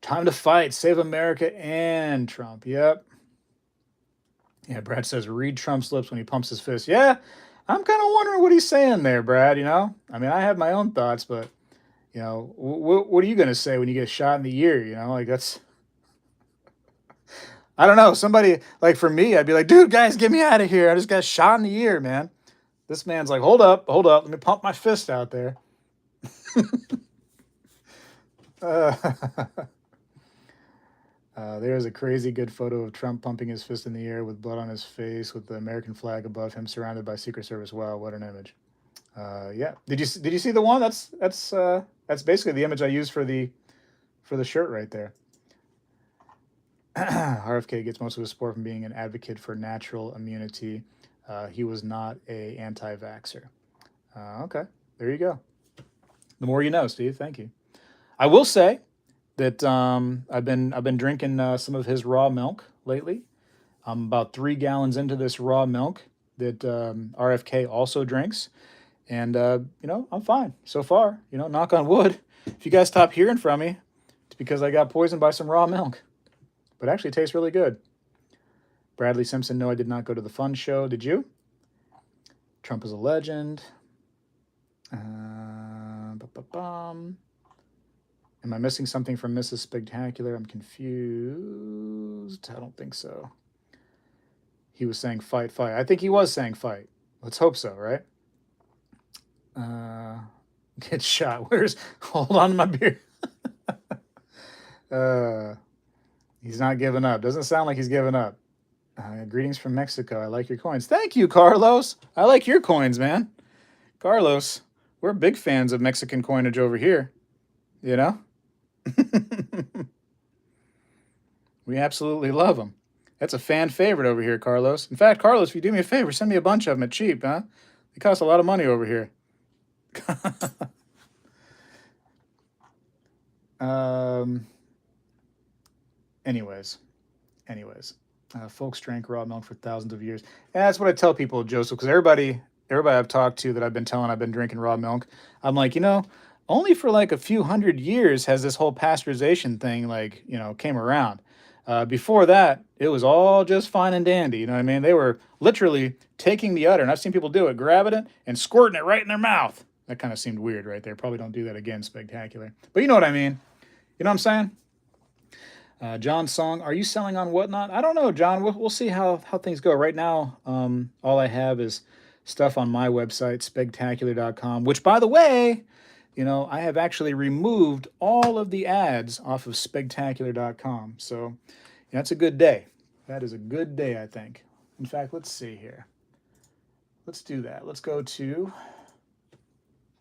Time to fight. Save America and Trump. Yep. Yeah, Brad says, read Trump's lips when he pumps his fist. Yeah, I'm kind of wondering what he's saying there, Brad, you know? I mean, I have my own thoughts, but, you know, what are you going to say when you get shot in the ear, you know? Like, that's... I don't know. Somebody, like for me, I'd be like, dude, guys, get me out of here. I just got shot in the ear, man. This man's like, hold up. Let me pump my fist out there. There's a crazy good photo of Trump pumping his fist in the air with blood on his face with the American flag above him surrounded by Secret Service. Wow, what an image. Yeah. Did you see the one? That's basically the image I used for the shirt right there. RFK gets most of his support from being an advocate for natural immunity. He was not a anti-vaxxer. Okay, there you go. The more you know, Steve. Thank you. I will say that I've been drinking some of his raw milk lately. I'm about 3 gallons into this raw milk that RFK also drinks, and you know, I'm fine so far. You know, knock on wood. If you guys stop hearing from me, it's because I got poisoned by some raw milk. But actually, it tastes really good. Bradley Simpson, no, I did not go to the fun show. Did you? Trump is a legend. Am I missing something from Mrs. SpegTacular? I'm confused. I don't think so. He was saying fight, fight. I think he was saying fight. Let's hope so, right? Get shot. Hold on to my beer. He's not giving up. Doesn't sound like he's giving up. Greetings from Mexico. I like your coins. Thank you, Carlos. I like your coins, man. Carlos, we're big fans of Mexican coinage over here. You know? We absolutely love them. That's a fan favorite over here, Carlos. In fact, Carlos, if you do me a favor, send me a bunch of them at cheap, huh? They cost a lot of money over here. Anyways, folks drank raw milk for thousands of years. And that's what I tell people, Joseph, because everybody I've talked to that I've been telling I've been drinking raw milk, I'm like, you know, only for like a few hundred years has this whole pasteurization thing, like, you know, came around. Before that, it was all just fine and dandy. You know what I mean? They were literally taking the udder, and I've seen people do it, grabbing it and squirting it right in their mouth. That kind of seemed weird right there. Probably don't do that again, SpegTacular. But you know what I mean. You know what I'm saying? John Song, are you selling on Whatnot? I don't know, John. We'll see how things go. Right now, all I have is stuff on my website, SpegTacular.com, which, by the way, you know, I have actually removed all of the ads off of SpegTacular.com. So that's a good day. That is a good day, I think. In fact, let's see here. Let's do that. Let's go to,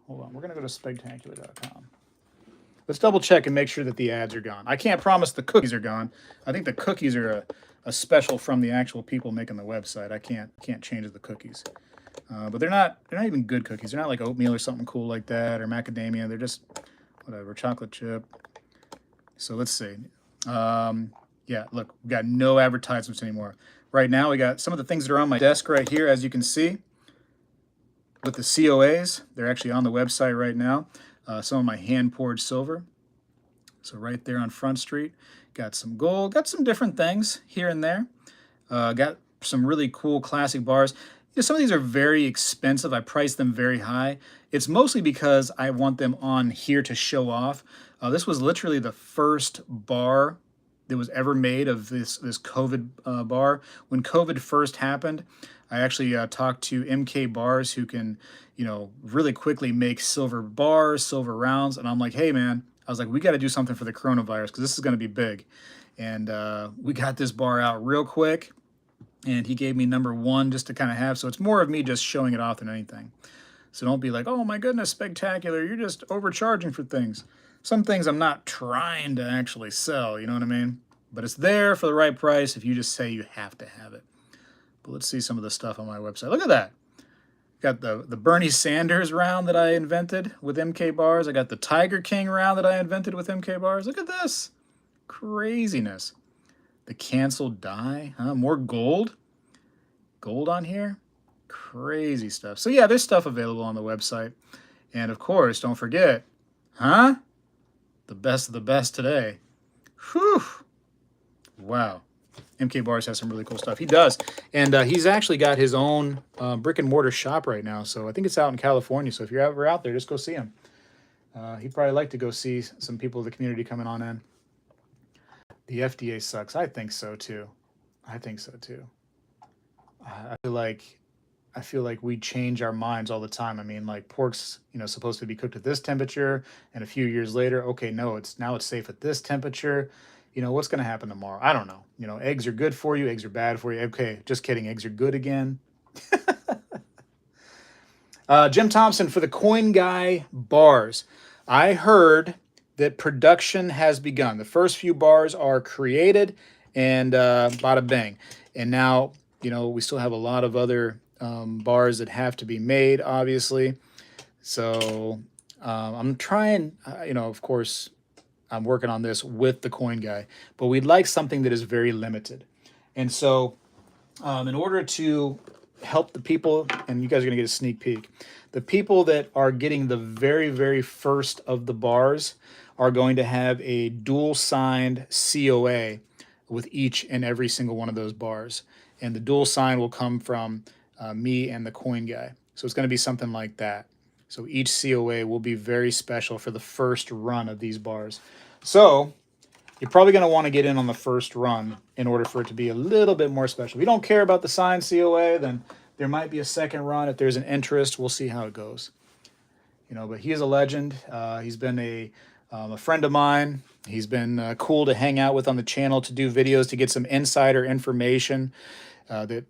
hold on, we're going to go to SpegTacular.com. Let's double check and make sure that the ads are gone. I can't promise the cookies are gone. I think the cookies are a special from the actual people making the website. I can't change the cookies. But they're not even good cookies. They're not like oatmeal or something cool like that, or macadamia. They're just whatever, chocolate chip. So let's see. Yeah, look, we got no advertisements anymore. Right now, we got some of the things that are on my desk right here, as you can see, with the COAs. They're actually on the website right now. Some of my hand-poured silver. So right there on Front Street, got some gold, got some different things here and there. Got some really cool classic bars. some of these are very expensive. I price them very high. It's mostly because I want them on here to show off. This was literally the first bar that was ever made of this COVID bar. When COVID first happened, I actually talked to MK Bars, who can, really quickly make silver bars, silver rounds. And I'm like, hey, man, I was like, we got to do something for the coronavirus because this is going to be big. And we got this bar out real quick. And he gave me number 1 just to kind of have. So it's more of me just showing it off than anything. So don't be like, oh my goodness, SpegTacular, you're just overcharging for things. Some things I'm not trying to actually sell, you know what I mean? But it's there for the right price if you just say you have to have it. But let's see some of the stuff on my website. Look at that. Got the Bernie Sanders round that I invented with MK Bars. I got the Tiger King round that I invented with MK Bars. Look at this. Craziness. The canceled die. Huh? More gold. Gold on here. Crazy stuff. So yeah, there's stuff available on the website. And of course, don't forget, the best of the best today. Whew. Wow. MK Bars has some really cool stuff. He does. And he's actually got his own brick and mortar shop right now. So I think it's out in California. So if you're ever out there, just go see him. He'd probably like to go see some people of the community coming on in. The FDA sucks. I think so too. I think so too. I feel like we change our minds all the time. I mean, like pork's, supposed to be cooked at this temperature, and a few years later, okay, no, it's safe at this temperature. What's going to happen tomorrow? I don't know. Eggs are good for you. Eggs are bad for you. Okay, just kidding. Eggs are good again. Jim Thompson for the Coin Guy bars. I heard that production has begun. The first few bars are created and bada bang. And now, we still have a lot of other bars that have to be made, obviously. So I'm trying, of course, I'm working on this with the Coin Guy, but we'd like something that is very limited. And so in order to help the people, and you guys are going to get a sneak peek, the people that are getting the very, very first of the bars are going to have a dual signed COA with each and every single one of those bars. And the dual sign will come from me and the Coin Guy. So it's going to be something like that. So each COA will be very special for the first run of these bars. So you're probably going to want to get in on the first run in order for it to be a little bit more special. If you don't care about the signed COA, then there might be a second run. If there's an interest, we'll see how it goes. But he is a legend. He's been a friend of mine. He's been cool to hang out with on the channel, to do videos, to get some insider information that,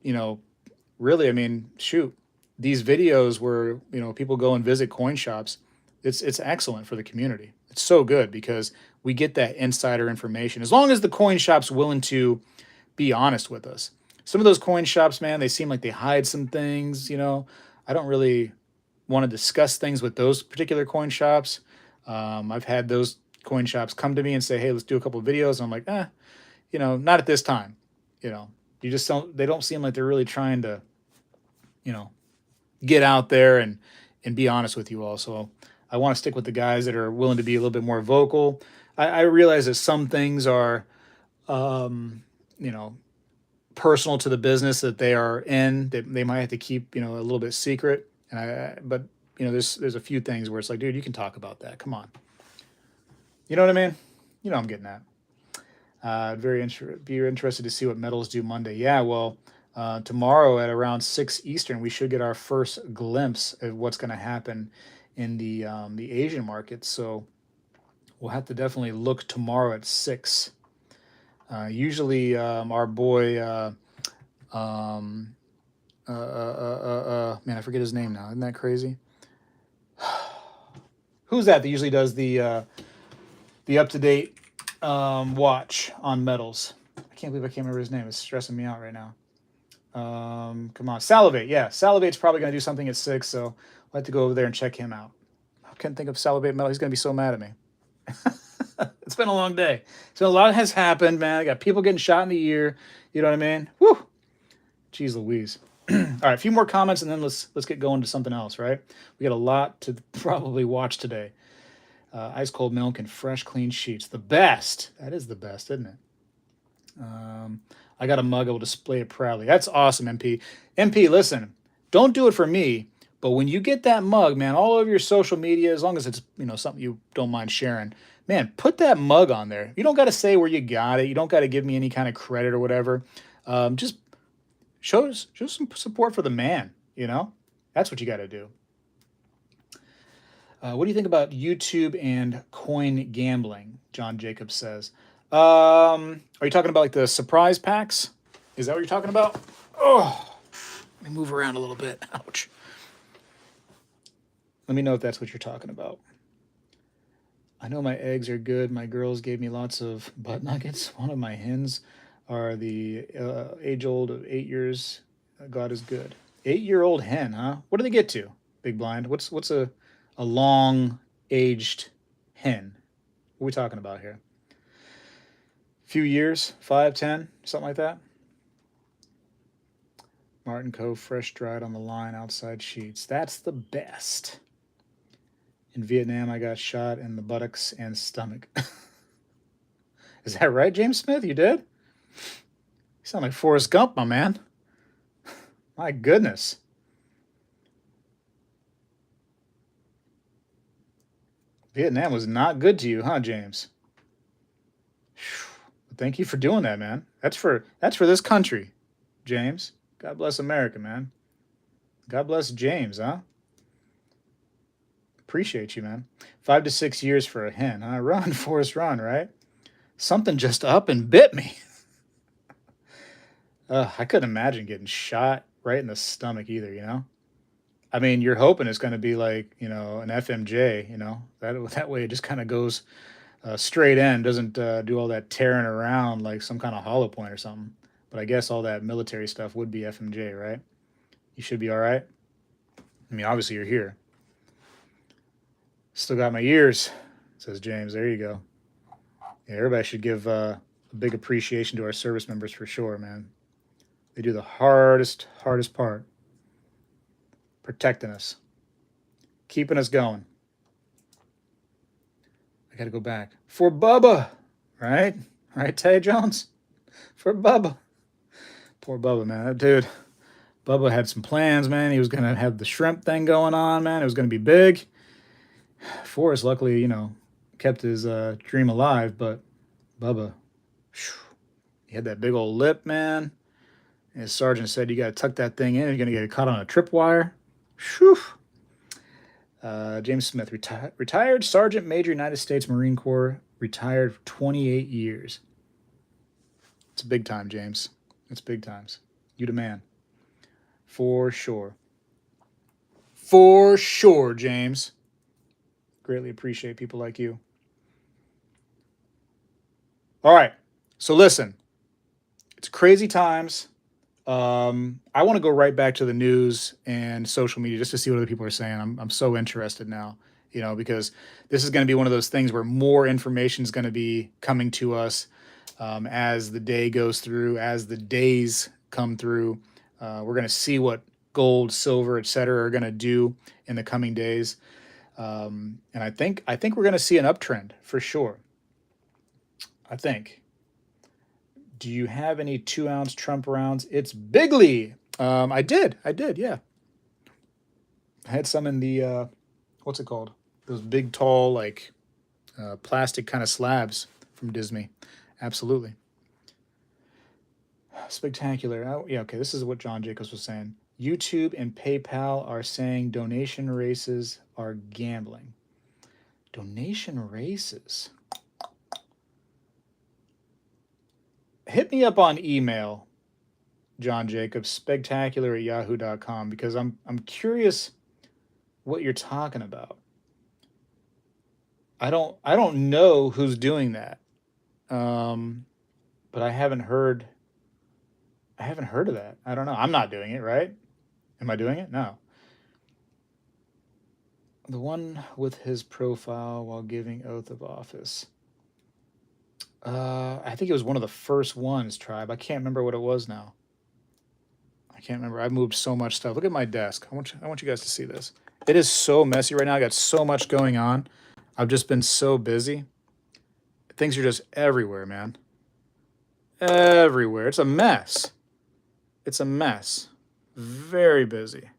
really, I mean, shoot, these videos where, people go and visit coin shops, it's excellent for the community. It's so good because we get that insider information. As long as the coin shop's willing to be honest with us. Some of those coin shops, man, they seem like they hide some things, I don't really want to discuss things with those particular coin shops. I've had those coin shops come to me and say, hey, let's do a couple of videos. And I'm like, not at this time. You just they don't seem like they're really trying to, get out there and be honest with you all. So I want to stick with the guys that are willing to be a little bit more vocal. I realize that some things are, personal to the business that they are in, that they might have to keep, a little bit secret. But there's a few things where it's like, dude, you can talk about that. Come on. You know what I mean? I'm getting at. Be interested to see what metals do Monday. Yeah, well, tomorrow at around 6 Eastern, we should get our first glimpse of what's going to happen in the Asian markets. So we'll have to definitely look tomorrow at 6. Usually, our boy, man, I forget his name now. Isn't that crazy? Who's that usually does the up-to-date watch on metals? I can't believe I can't remember his name. It's stressing me out right now. Come on, Salivate. Yeah, Salivate's probably going to do something at 6, so I'll have to go over there and check him out. I can't think of Salivate Metal. He's going to be so mad at me. It's been a long day. So a lot has happened, man. I got people getting shot in the ear. You know what I mean? Woo! Jeez Louise. All right, a few more comments, and then let's get going to something else, right? We got a lot to probably watch today. Ice cold milk and fresh, clean sheets. The best. That is the best, isn't it? I got a mug. I will display it proudly. That's awesome, MP. MP, listen. Don't do it for me. But when you get that mug, man, all over your social media, as long as it's, something you don't mind sharing, man, put that mug on there. You don't got to say where you got it. You don't got to give me any kind of credit or whatever. Just show some support for the man. That's what you got to do. What do you think about YouTube and coin gambling? John Jacobs says. Are you talking about like the surprise packs? Is that what you're talking about? Oh, let me move around a little bit. Ouch. Let me know if that's what you're talking about. I know my eggs are good. My girls gave me lots of butt nuggets. One of my hens are the age old of 8 years. God is good. 8-year-old hen, huh? What do they get to? Big blind. What's a long aged hen? What are we talking about here? Few years, 5, 10, something like that. Martin Cove, fresh dried on the line, outside sheets. That's the best. In Vietnam, I got shot in the buttocks and stomach. Is that right, James Smith? You did? You sound like Forrest Gump, my man. My goodness. Vietnam was not good to you, huh, James? Thank you for doing that, man. That's for this country, James. God bless America, man. God bless James, huh? Appreciate you, man. 5 to 6 years for a hen, huh? Run, Forrest, run, right? Something just up and bit me. I couldn't imagine getting shot right in the stomach either. I mean, you're hoping it's going to be like, an FMJ, that way it just kind of goes straight in, doesn't do all that tearing around like some kind of hollow point or something. But I guess all that military stuff would be FMJ, right? You should be all right. I mean, obviously you're here. Still got my ears, says James. There you go. Yeah, everybody should give a big appreciation to our service members for sure, man. They do the hardest part. Protecting us. Keeping us going. I got to go back. For Bubba, right? Right, Tay Jones? For Bubba. Poor Bubba, man. That dude, Bubba had some plans, man. He was going to have the shrimp thing going on, man. It was going to be big. Forrest, luckily, kept his dream alive, but Bubba, he had that big old lip, man. And his sergeant said, you got to tuck that thing in. You're going to get caught on a tripwire. Whew. James Smith, retired Sergeant Major, United States Marine Corps, retired for 28 years. It's big time, James. It's big times. You the man. For sure. For sure, James. Greatly appreciate people like you. All right. So listen, it's crazy times. I want to go right back to the news and social media just to see what other people are saying. I'm so interested now, because this is going to be one of those things where more information is going to be coming to us as the day goes through, as the days come through. We're going to see what gold, silver, etc. are going to do in the coming days. And I think we're going to see an uptrend for sure. I think. Do you have any 2-ounce Trump rounds? It's bigly. I did. Yeah. I had some in the, what's it called? Those big, tall, like plastic kind of slabs from Disney. Absolutely. SpegTacular. Oh, yeah, okay. This is what John Jacobs was saying. YouTube and PayPal are saying donation races are gambling. Donation races. Hit me up on email, John Jacobs, SpegTacular@yahoo.com, because I'm curious what you're talking about. I don't know who's doing that, but I haven't heard of that. I don't know. I'm not doing it, right? Am I doing it? No. The one with his profile while giving oath of office. I think it was one of the first ones, Tribe. I can't remember what it was now. I can't remember. I've moved so much stuff. Look at my desk. I want you guys to see this. It is so messy right now. I got so much going on. I've just been so busy. Things are just everywhere, man. Everywhere. It's a mess. It's a mess. Very busy.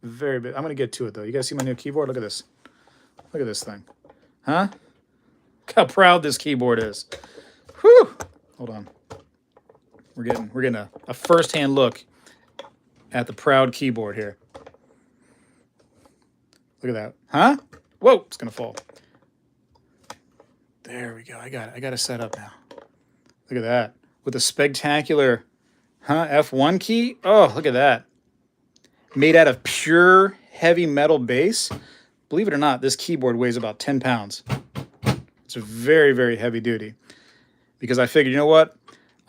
Very big. I'm going to get to it, though. You guys see my new keyboard? Look at this. Look at this thing. Huh? Look how proud this keyboard is. Whew. Hold on. We're getting a first-hand look at the proud keyboard here. Look at that. Huh? Whoa, it's going to fall. There we go. I got it set up now. Look at that. With a SpegTacular F1 key. Oh, look at that. Made out of pure heavy metal base. Believe it or not, this keyboard weighs about 10 pounds. It's very, very heavy duty. Because I figured, you know what?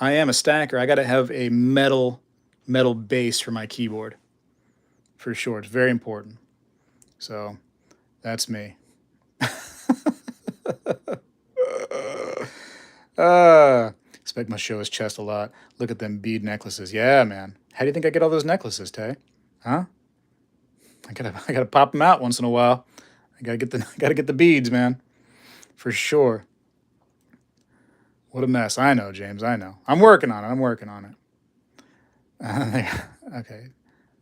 I am a stacker. I got to have a metal base for my keyboard. For sure. It's very important. So, that's me. Speg must show his chest a lot. Look at them bead necklaces. Yeah, man. How do you think I get all those necklaces, Tay? Huh? I gotta pop them out once in a while. I gotta get the beads, man. For sure. What a mess. I know, James. I know. I'm working on it. Okay.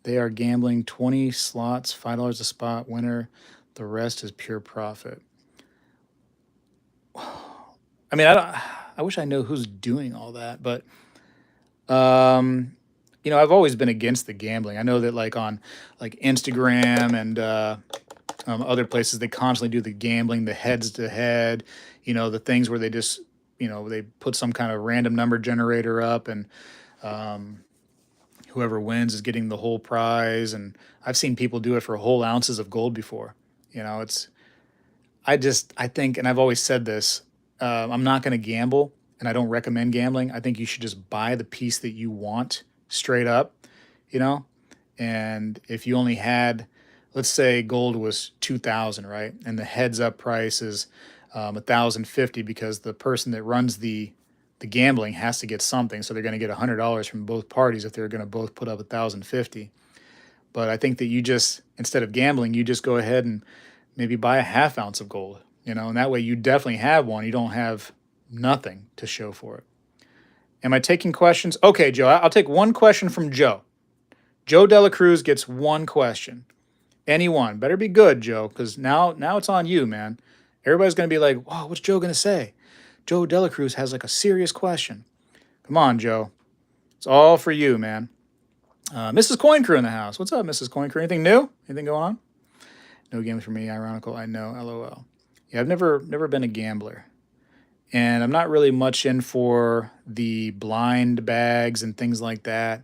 They are gambling 20 slots, $5 a spot, winner. The rest is pure profit. I mean, I wish I know who's doing all that, but you know, I've always been against the gambling. I know that like on like Instagram and other places, they constantly do the gambling, the heads to head, you know, the things where they just, you know, they put some kind of random number generator up and whoever wins is getting the whole prize. And I've seen people do it for whole ounces of gold before. You know, I think, and I've always said this, I'm not going to gamble and I don't recommend gambling. I think you should just buy the piece that you want straight up, you know? And if you only had, let's say gold was 2,000, right? And the heads up price is 1,050 because the person that runs the gambling has to get something. So they're going to get $100 from both parties if they're going to both put up 1,050. But I think that you just, instead of gambling, you just go ahead and maybe buy a half ounce of gold, you know, and that way you definitely have one. You don't have nothing to show for it. Am I taking questions? Okay, Joe, I'll take one question from Joe. Joe Dela Cruz gets one question. Anyone. Better be good, Joe, because now it's on you, man. Everybody's going to be like, wow, what's Joe going to say? Joe Dela Cruz has like a serious question. Come on, Joe. It's all for you, man. Mrs. Coin Crew in the house. What's up, Mrs. Coin Crew? Anything new? Anything going on? No games for me. Ironical. I know. LOL. Yeah, I've never been a gambler. And I'm not really much in for the blind bags and things like that.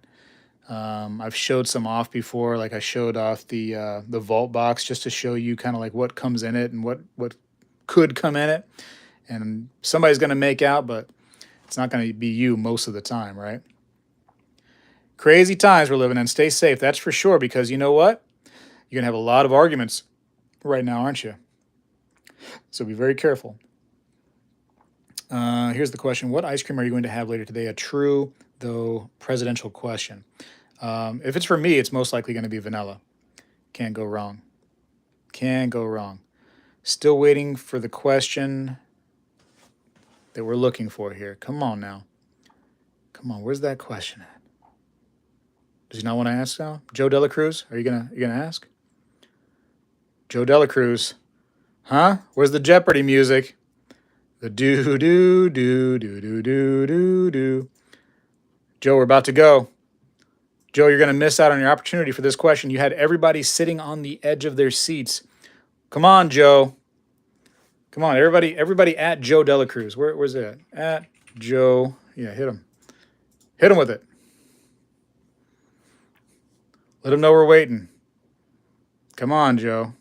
I've showed some off before. Like I showed off the vault box just to show you kind of like what comes in it and what could come in it. And somebody's going to make out, but it's not going to be you most of the time, right? Crazy times we're living in. Stay safe, that's for sure, because you know what? You're going to have a lot of arguments right now, aren't you? So be very careful. Here's the question. What ice cream are you going to have later today? A true, though, presidential question. If it's for me, it's most likely going to be vanilla. Can't go wrong. Can't go wrong. Still waiting for the question that we're looking for here. Come on now. Come on, where's that question at? Does he not want to ask now? Joe Dela Cruz, are you gonna ask? Joe Dela Cruz. Huh? Where's the Jeopardy music? The do do do do do do do do. Joe, we're about to go. Joe, you're gonna miss out on your opportunity for this question. You had everybody sitting on the edge of their seats. Come on, Joe. Come on, everybody at Joe Dela Cruz. Where's it at? Joe. Yeah, hit him. Hit him with it. Let him know we're waiting. Come on, Joe.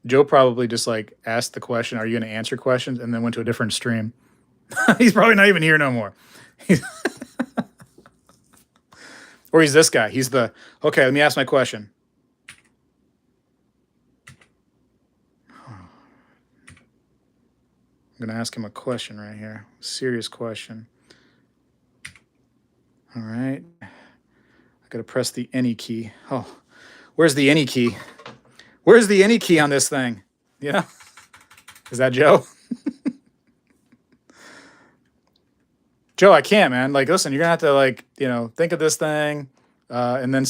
Joe probably just like asked the question, are you going to answer questions? And then went to a different stream. He's probably not even here no more. Or he's this guy. He's the, okay, let me ask my question. I'm going to ask him a question right here. Serious question. All right. I got to press the any key. Oh, where's the any key? Where's the any key on this thing? You know? Is that Joe? Joe, I can't, man. Like, listen, you're going to have to, like, you know, think of this thing. and then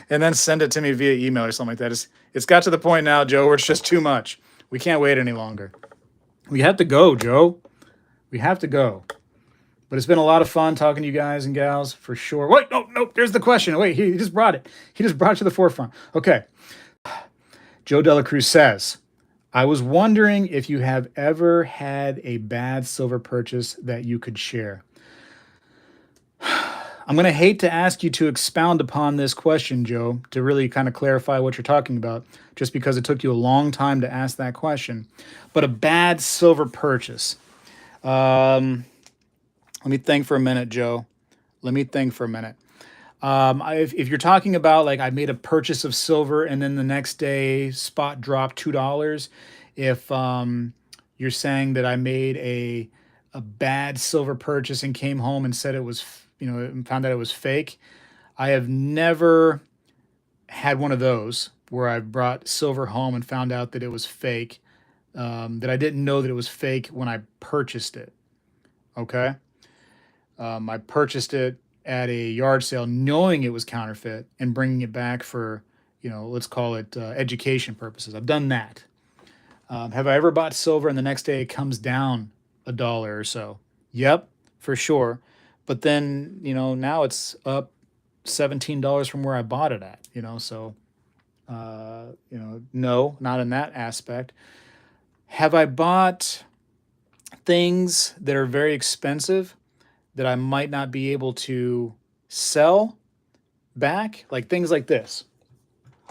and then send it to me via email or something like that. It's got to the point now, Joe, where it's just too much. We can't wait any longer. We have to go, Joe. We have to go. But it's been a lot of fun talking to you guys and gals for sure. Wait, no, there's the question. Wait, he just brought it. He just brought it to the forefront. Okay. Joe Dela Cruz says, I was wondering if you have ever had a bad silver purchase that you could share. I'm going to hate to ask you to expound upon this question, Joe, to really kind of clarify what you're talking about, just because it took you a long time to ask that question. But a bad silver purchase. Let me think for a minute, Joe. Let me think for a minute. If you're talking about like I made a purchase of silver and then the next day spot dropped $2, if you're saying that I made a bad silver purchase and came home and said it was, and found out it was fake, I have never had one of those where I brought silver home and found out that it was fake, that I didn't know that it was fake when I purchased it. Okay. I purchased it at a yard sale knowing it was counterfeit and bringing it back for, let's call it education purposes. I've done that. Have I ever bought silver and the next day it comes down $1 or so? Yep, for sure. But then, now it's up $17 from where I bought it at, so, no, not in that aspect. Have I bought things that are very expensive that I might not be able to sell back? Like things like this.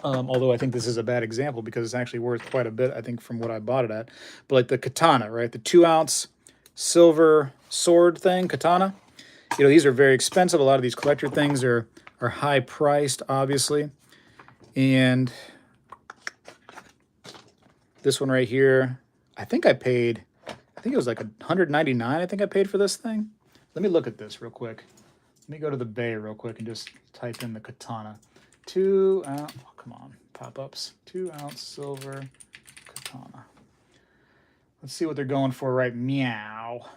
Although I think this is a bad example because it's actually worth quite a bit, I think, from what I bought it at. But like the katana, right? The 2-ounce silver sword thing, katana. These are very expensive. A lot of these collector things are high priced, obviously. And this one right here, I think it was like $199. I think I paid for this thing. Let me look at this real quick. Let me go to the Bay real quick and just type in the katana. 2-ounce, come on, pop-ups. 2-ounce silver katana. Let's see what they're going for right meow.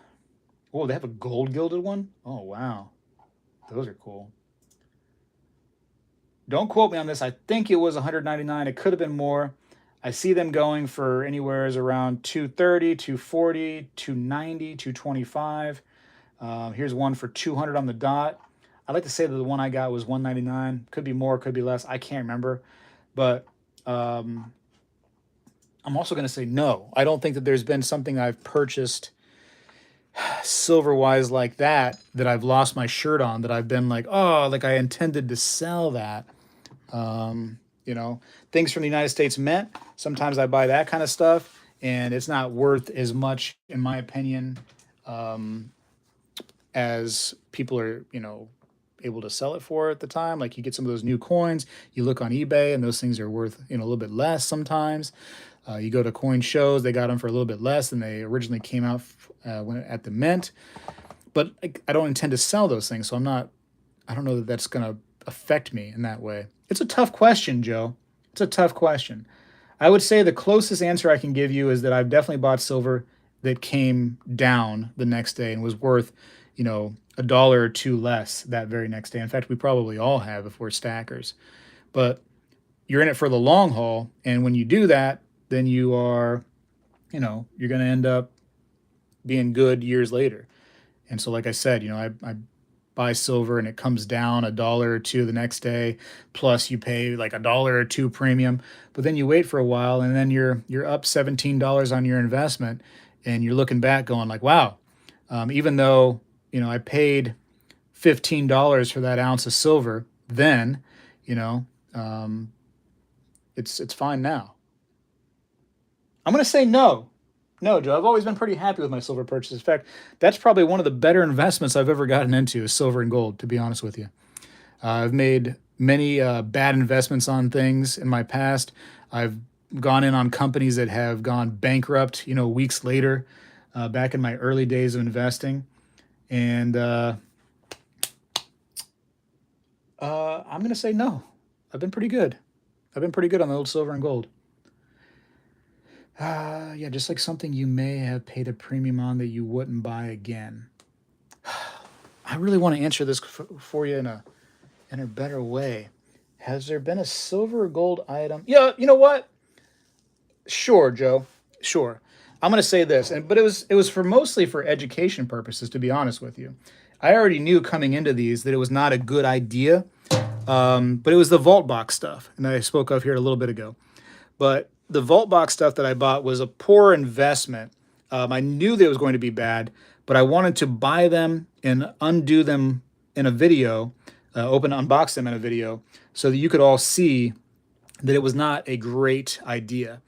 Oh, they have a gold gilded one? Oh, wow. Those are cool. Don't quote me on this. I think it was $199. It could have been more. I see them going for anywhere around $230, $240, $290, $225. Here's one for $200 on the dot. I'd like to say that the one I got was $199. Could be more, could be less. I can't remember. But I'm also going to say no. I don't think that there's been something I've purchased silver-wise like that I've lost my shirt on, that I've been like, oh, like I intended to sell that. Things from the United States Mint. Sometimes I buy that kind of stuff, and it's not worth as much, in my opinion, as people are, able to sell it for at the time. Like you get some of those new coins, you look on eBay, and those things are worth, a little bit less sometimes. You go to coin shows, they got them for a little bit less than they originally came out when at the mint. But I don't intend to sell those things, so I don't know that that's going to affect me in that way. It's a tough question, Joe. It's a tough question. I would say the closest answer I can give you is that I've definitely bought silver that came down the next day and was worth, $1 or $2 less that very next day. In fact, we probably all have if we're stackers. But you're in it for the long haul, and when you do that, then you are, you're going to end up being good years later. And so, like I said, I buy silver and it comes down $1 or $2 the next day, plus you pay like $1 or $2 premium. But then you wait for a while, and then you're up $17 on your investment, and you're looking back going like, wow, even though I paid $15 for that ounce of silver then, it's fine now. I'm going to say no. No, Joe, I've always been pretty happy with my silver purchases. In fact, that's probably one of the better investments I've ever gotten into, is silver and gold, to be honest with you. I've made many bad investments on things in my past. I've gone in on companies that have gone bankrupt, weeks later, back in my early days of investing. And I'm going to say no. I've been pretty good. I've been pretty good on the old silver and gold. Yeah, just like something you may have paid a premium on that you wouldn't buy again. I really want to answer this for you in in a better way. Has there been a silver or gold item? Yeah, you know what? Sure, Joe. Sure. I'm going to say this, but it was for mostly for education purposes. To be honest with you, I already knew coming into these that it was not a good idea. But it was the vault box stuff, and I spoke of here a little bit ago. But the vault box stuff that I bought was a poor investment. I knew that it was going to be bad, but I wanted to buy them and undo them in a video, unbox them in a video, so that you could all see that it was not a great idea.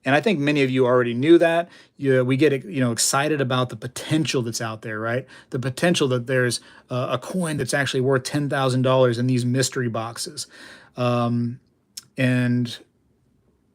And I think many of you already knew that. We get excited about the potential that's out there, right? The potential that there's a coin that's actually worth $10,000 in these mystery boxes, and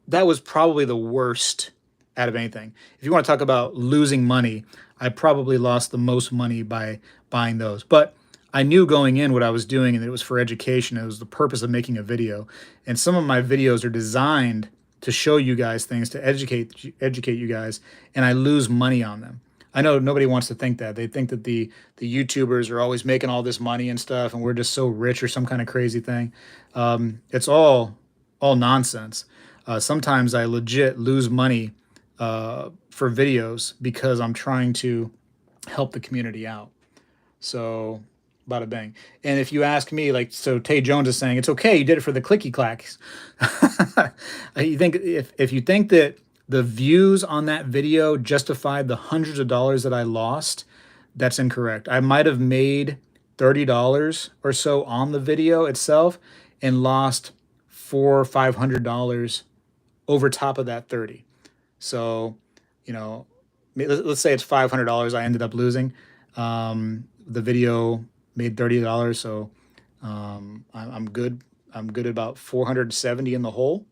that was probably the worst out of anything. If you want to talk about losing money, I probably lost the most money by buying those. But I knew going in what I was doing, and it was for education. It was the purpose of making a video. And some of my videos are designed to show you guys things, to educate you guys, and I lose money on them. I know nobody wants to think that. They think that the YouTubers are always making all this money and stuff, and we're just so rich or some kind of crazy thing. It's all nonsense. Sometimes I legit lose money for videos because I'm trying to help the community out. So, bada bang. And if you ask me, like, so Tay Jones is saying, it's okay, you did it for the clicky clacks. You think if you think that the views on that video justified the hundreds of dollars that I lost, that's incorrect. I might have made $30 or so on the video itself and lost $400 or $500 over top of that 30. So, let's say it's $500 I ended up losing. The video made $30, so I'm good. I'm good at about 470 in the hole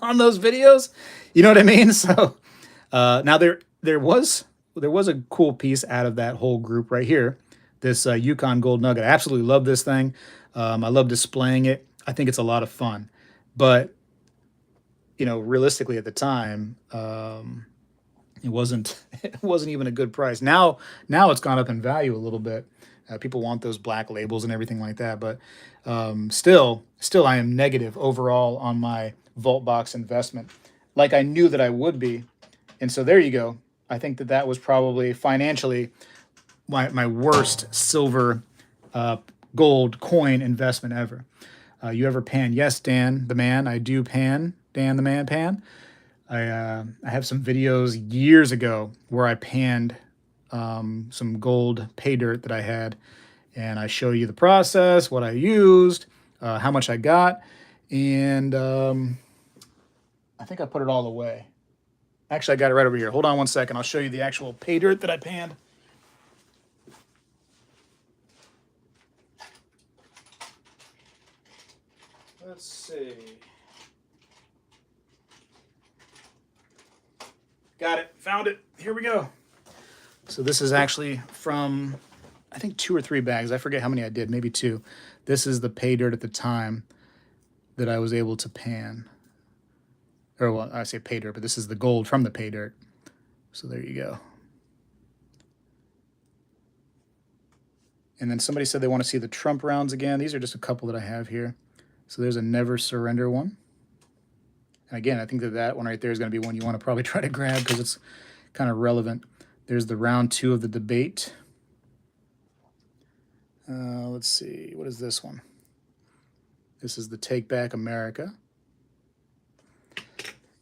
on those videos. You know what I mean? So now there was a cool piece out of that whole group right here. This Yukon Gold Nugget. I absolutely love this thing. I love displaying it. I think it's a lot of fun. But realistically at the time, it wasn't even a good price. Now it's gone up in value a little bit. People want those black labels and everything like that, but still I am negative overall on my vault box investment, like I knew that I would be. And so there you go. I think that was probably financially my worst silver gold coin investment ever. You ever pan? Yes, Dan the man. I do pan. Dan the man pan. I have some videos years ago where I panned some gold pay dirt that I had, and I show you the process, what I used, how much I got, and I think I put it all away. Actually, I got it right over here. Hold on one second. I'll show you the actual pay dirt that I panned. Let's see. Got it. Found it. Here we go. So this is actually from, I think, 2 or 3 bags. I forget how many I did. Maybe 2. This is the pay dirt at the time that I was able to pan. Or, well, I say pay dirt, but this is the gold from the pay dirt. So there you go. And then somebody said they want to see the Trump rounds again. These are just a couple that I have here. So there's a Never Surrender one. And again, I think that one right there is going to be one you want to probably try to grab because it's kind of relevant. There's the round 2 of the debate. Let's see. What is this one? This is the Take Back America.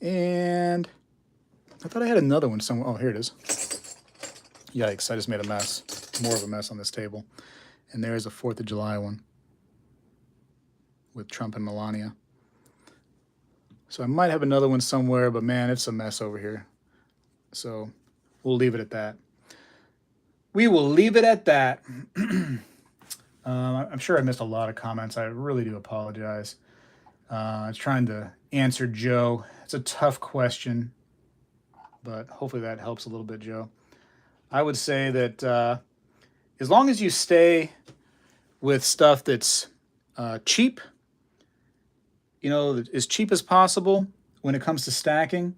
And I thought I had another one somewhere. Oh, here it is. Yikes, I just made a mess. More of a mess on this table. And there's a 4th of July one with Trump and Melania. So I might have another one somewhere, but man, it's a mess over here. So we'll leave it at that. We will leave it at that. I'm sure I missed a lot of comments. I really do apologize. I was trying to answer Joe. It's a tough question, but hopefully that helps a little bit, Joe. I would say that as long as you stay with stuff that's cheap, as cheap as possible when it comes to stacking.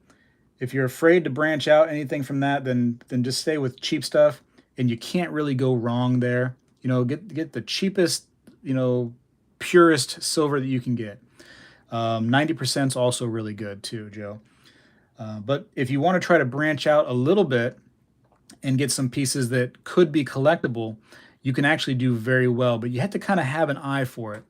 If you're afraid to branch out anything from that, then just stay with cheap stuff, and you can't really go wrong there. Get the cheapest, purest silver that you can get. 90% is also really good too, Joe. But if you want to try to branch out a little bit and get some pieces that could be collectible, you can actually do very well, but you have to kind of have an eye for it.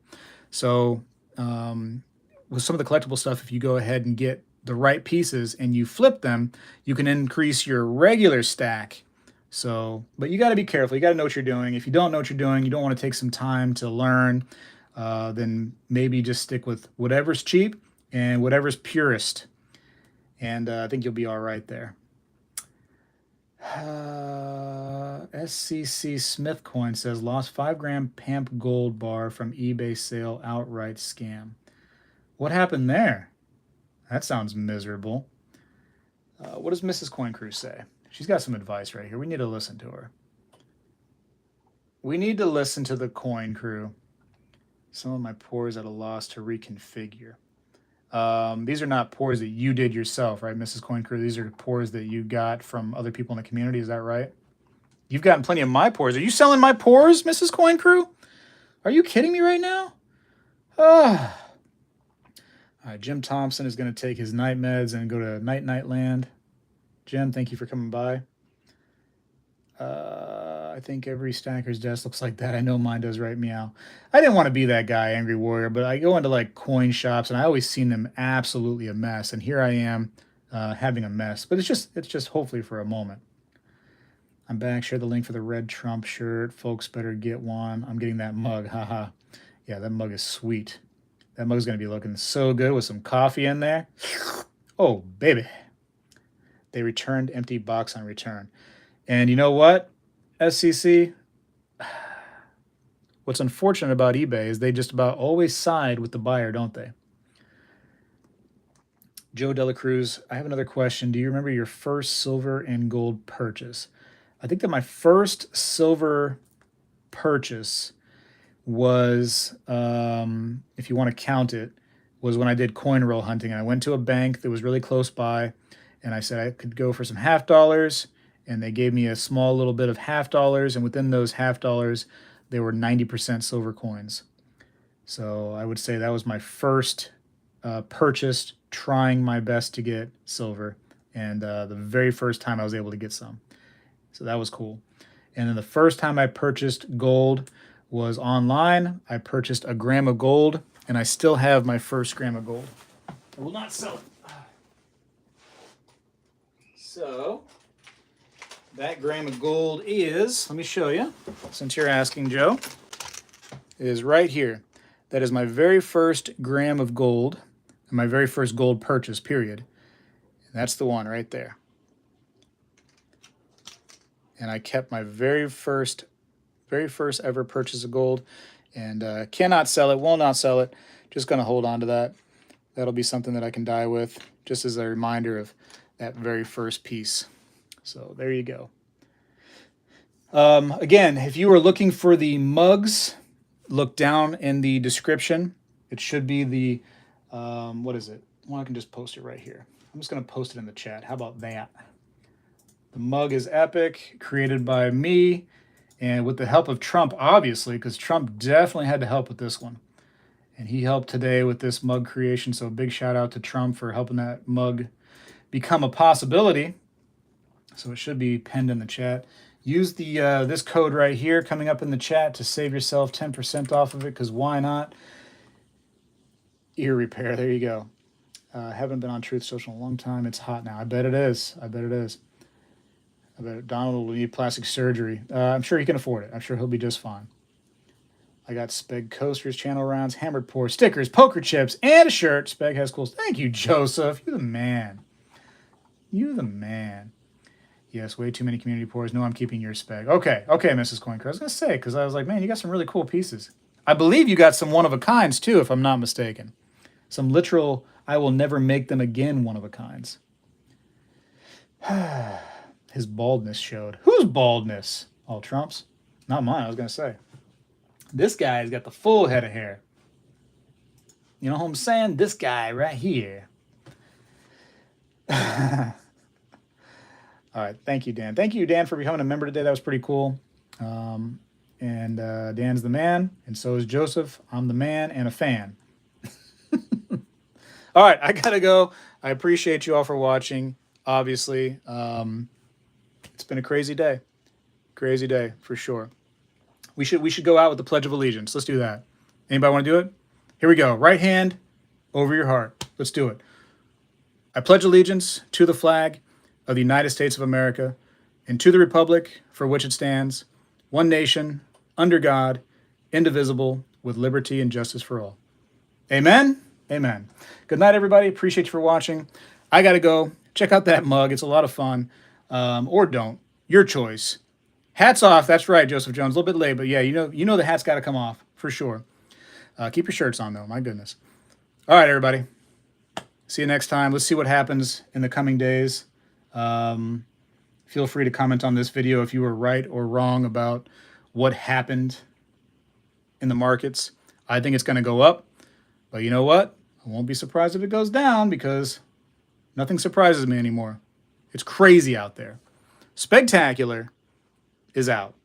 So with some of the collectible stuff, if you go ahead and get the right pieces and you flip them, you can increase your regular stack. So, but you got to be careful. You got to know what you're doing. If you don't know what you're doing, you don't want to take some time to learn, then maybe just stick with whatever's cheap and whatever's purest. And I think you'll be all right there. SCC Smith Coin says, lost 5-gram Pamp gold bar from eBay sale outright scam. What happened there? That sounds miserable. What does Mrs. Coin Crew say? She's got some advice right here. We need to listen to her. We need to listen to the Coin Crew. Some of my pours at a loss to reconfigure. These are not pours that you did yourself, right, Mrs. Coin Crew? These are pours that you got from other people in the community. Is that right? You've gotten plenty of my pours. Are you selling my pours, Mrs. Coin Crew? Are you kidding me right now? All right, Jim Thompson is going to take his night meds and go to Night Land. Jim, thank you for coming by. I think every stacker's desk looks like that. I know mine does, right? Meow. I didn't want to be that guy, Angry Warrior, but I go into like coin shops and I always seen them absolutely a mess. And here I am having a mess, but it's just hopefully for a moment. I'm back. Share the link for the red Trump shirt. Folks better get one. I'm getting that mug. Haha. Yeah, that mug is sweet. That mug's going to be looking so good with some coffee in there. Oh, baby. They returned empty box on return. And you know what, SCC? What's unfortunate about eBay is they just about always side with the buyer, don't they? Joe Dela Cruz, I have another question. Do you remember your first silver and gold purchase? I think that my first silver purchase was, if you want to count it, was when I did coin roll hunting. And I went to a bank that was really close by, and I said I could go for some $50, and they gave me a small little bit of $50, and within those $50, there were 90% silver coins. So I would say that was my first purchase, trying my best to get silver, and the very first time I was able to get some. So that was cool. And then the first time I purchased gold was online. I purchased a gram of gold, and I still have my first gram of gold. I will not sell it. So that gram of gold is, let me show you, since you're asking, Joe, it is right here. That is my very first gram of gold, and my very first gold purchase, period. And that's the one right there. And I kept my very first ever purchase of gold, and cannot sell it, will not sell it. Just going to hold on to that. That'll be something that I can die with, just as a reminder of that very first piece. So there you go. Again, if you are looking for the mugs, look down in the description. It should be the, what is it? Well, I can just post it right here. I'm just going to post it in the chat. How about that? The mug is epic, created by me, and with the help of Trump, obviously, because Trump definitely had to help with this one. And he helped today with this mug creation, so big shout out to Trump for helping that mug become a possibility. So it should be pinned in the chat. Use the this code right here coming up in the chat to save yourself 10% off of it, because why not? Ear repair, there you go. Haven't been on Truth Social in a long time. It's hot now. I bet it is. I bet it is. I bet Donald will need plastic surgery. I'm sure he can afford it. I'm sure he'll be just fine. I got Speg coasters, channel rounds, hammered pour, stickers, poker chips, and a shirt. Speg has cool. Thank you, Joseph. You're the man. You the man. Yes, way too many community pours. No, I'm keeping your Speg. Okay, Mrs. Coinker. I was going to say, because I was like, man, you got some really cool pieces. I believe you got some one-of-a-kinds, too, if I'm not mistaken. Some literal, I will never make them again one-of-a-kinds. His baldness showed. Whose baldness? Oh, Trump's? Not mine, I was going to say. This guy's got the full head of hair. You know what I'm saying? This guy right here. All right, thank you, Dan. Thank you, Dan, for becoming a member today. That was pretty cool. And Dan's the man, and so is Joseph. I'm the man and a fan. All right, I gotta go. I appreciate you all for watching. Obviously, it's been a crazy day for sure. We should go out with the Pledge of Allegiance. Let's do that. Anybody want to do it? Here we go. Right hand over your heart. Let's do it. I pledge allegiance to the flag of the United States of America and to the republic for which it stands, one nation, under God, indivisible, with liberty and justice for all. Amen. Amen. Good night, everybody. Appreciate you for watching. I got to go. Check out that mug. It's a lot of fun. Or don't. Your choice. Hats off. That's right, Joseph Jones. A little bit late, but yeah, you know the hat's got to come off for sure. Keep your shirts on, though. My goodness. All right, everybody. See you next time. Let's see what happens in the coming days. Feel free to comment on this video if you were right or wrong about what happened in the markets. I think it's going to go up. But you know what? I won't be surprised if it goes down because nothing surprises me anymore. It's crazy out there. SpegTacular is out.